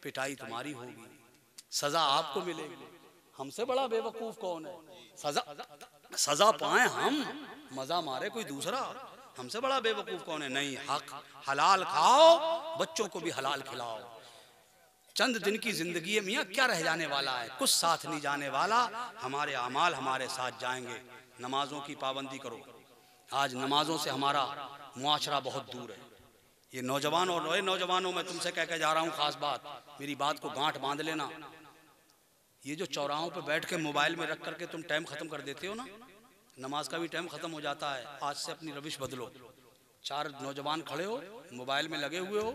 पिटाई तुम्हारी होगी, सज़ा आपको मिलेगी। हमसे बड़ा बेवकूफ़ कौन है? सज़ा पाएं हम, मज़ा मारे कोई दूसरा। हमसे बड़ा बेवकूफ़ कौन है? नहीं, हक हलाल खाओ, बच्चों को भी हलाल खिलाओ। चंद दिन की जिंदगी है मियाँ, क्या रह जाने वाला है? कुछ साथ नहीं जाने वाला। हमारे अमाल हमारे साथ जाएंगे। नमाजों की पाबंदी करो। आज नमाजों से हमारा मुआशरा बहुत दूर है। ये नौजवान और नए नौजवानों में तुमसे कह के जा रहा हूँ खास बात, मेरी बात को गांठ बांध लेना। ये जो चौराहों पे बैठ के मोबाइल में रख करके तुम टाइम खत्म कर देते हो ना, नमाज का भी टाइम खत्म हो जाता है। आज से अपनी रविश बदलो। 4 नौजवान खड़े हो, मोबाइल में लगे हुए हो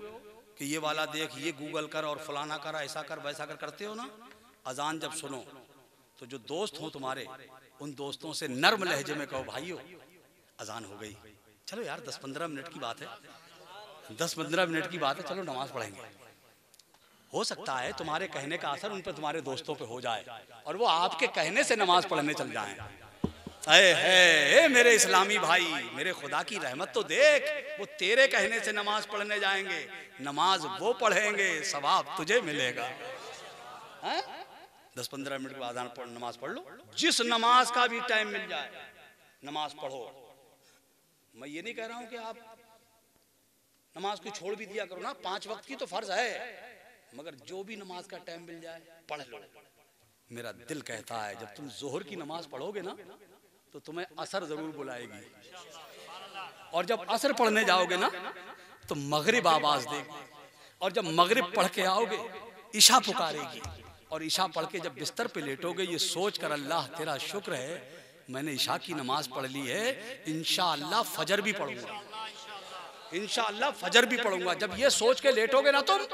कि ये वाला देख, ये गूगल कर और फलाना कर, ऐसा कर वैसा कर, करते हो ना। अजान जब सुनो तो जो दोस्त हो तुम्हारे, उन दोस्तों से नर्म लहजे में कहो, भाइयों अजान हो गई, चलो यार 10-15 मिनट की बात है, 10-15 मिनट की बात है, चलो नमाज पढ़ेंगे। हो सकता है तुम्हारे कहने का असर उन पर तुम्हारे दोस्तों पे हो जाए और वो आपके कहने से नमाज पढ़ने चल जाएं। है मेरे इस्लामी भाई, मेरे खुदा की रहमत तो देख, वो तेरे कहने से नमाज पढ़ने जाएंगे। नमाज वो पढ़ेंगे, सवाब तुझे मिलेगा। 10-15 मिनट के बाद नमाज पढ़ लो, जिस नमाज का भी टाइम मिल जाए नमाज पढ़ो। मैं ये नहीं कह रहा हूं कि आप नमाज को छोड़ भी दिया करो ना, 5 वक्त की तो फर्ज है, मगर जो भी नमाज का टाइम मिल जाए पढ़ लो। मेरा दिल कहता है जब तुम जोहर की नमाज पढ़ोगे ना, तो तुम्हें असर जरूर बुलाएगी, और जब असर पढ़ने जाओगे ना तो मगरिब आवाज देगी, और जब मगरिब पढ़ के आओगे ईशा पुकारेगी, और ईशा पढ़ के जब बिस्तर पे लेटोगे ये सोच कर अल्लाह तेरा शुक्र है मैंने ईशा की नमाज पढ़ ली है, इंशाअल्लाह फजर भी पढ़ूंगा, इंशाअल्लाह फजर भी पढ़ूंगा। जब ये सोच के लेटोगे ना तुम,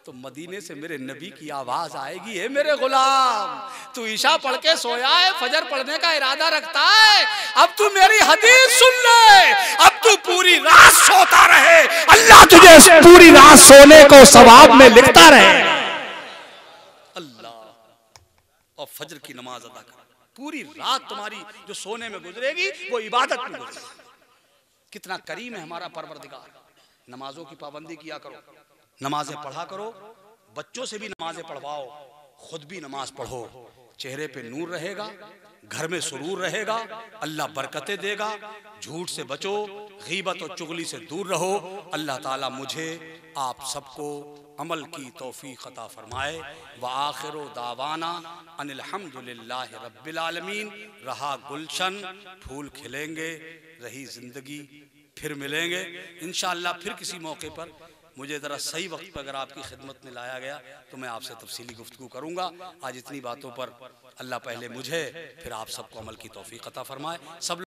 तो मदीने से मेरे नबी की आवाज आएगी, है मेरे गुलाम तू ईशा पढ़ के सोया है, फजर पढ़ने का इरादा रखता है, अब तू मेरी हदीस सुन ले, अब तू पूरी रात सोता रहे, अल्लाह तुझे पूरी रात सोने को सवाब में लिखता रहे। अल्लाह, और फजर की नमाज अदा कर, पूरी रात तुम्हारी जो सोने में गुजरेगी वो इबादत में गुजरेगी। कितना करीम है हमारा परवरदिगार। नमाजों की पाबंदी किया करो, नमाजें पढ़ा करो, बच्चों से भी नमाजें पढ़वाओ, खुद भी नमाज पढ़ो, चेहरे पे नूर रहेगा, घर में सुरूर रहेगा, अल्लाह बरकतें देगा। झूठ से बचो, गीबत और चुगली से दूर रहो। अल्लाह ताला मुझे आप सबको अमल की तौफीक अता फरमाए। व आखिरो दावाना अनिल हम्दुलिल्लाहि रब्बिल आलमीन। रहा गुलशन, फूल खिलेंगे, रही जिंदगी, फिर मिलेंगे इंशाअल्लाह। फिर किसी मौके पर मुझे ज़रा सही वक्त पर अगर आपकी खिदमत में लाया गया तो मैं आपसे तफसीली गुफ्तगू करूँगा। आज इतनी बातों पर अल्लाह पहले मुझे फिर आप सबको अमल की तौफीक अता फरमाए। सब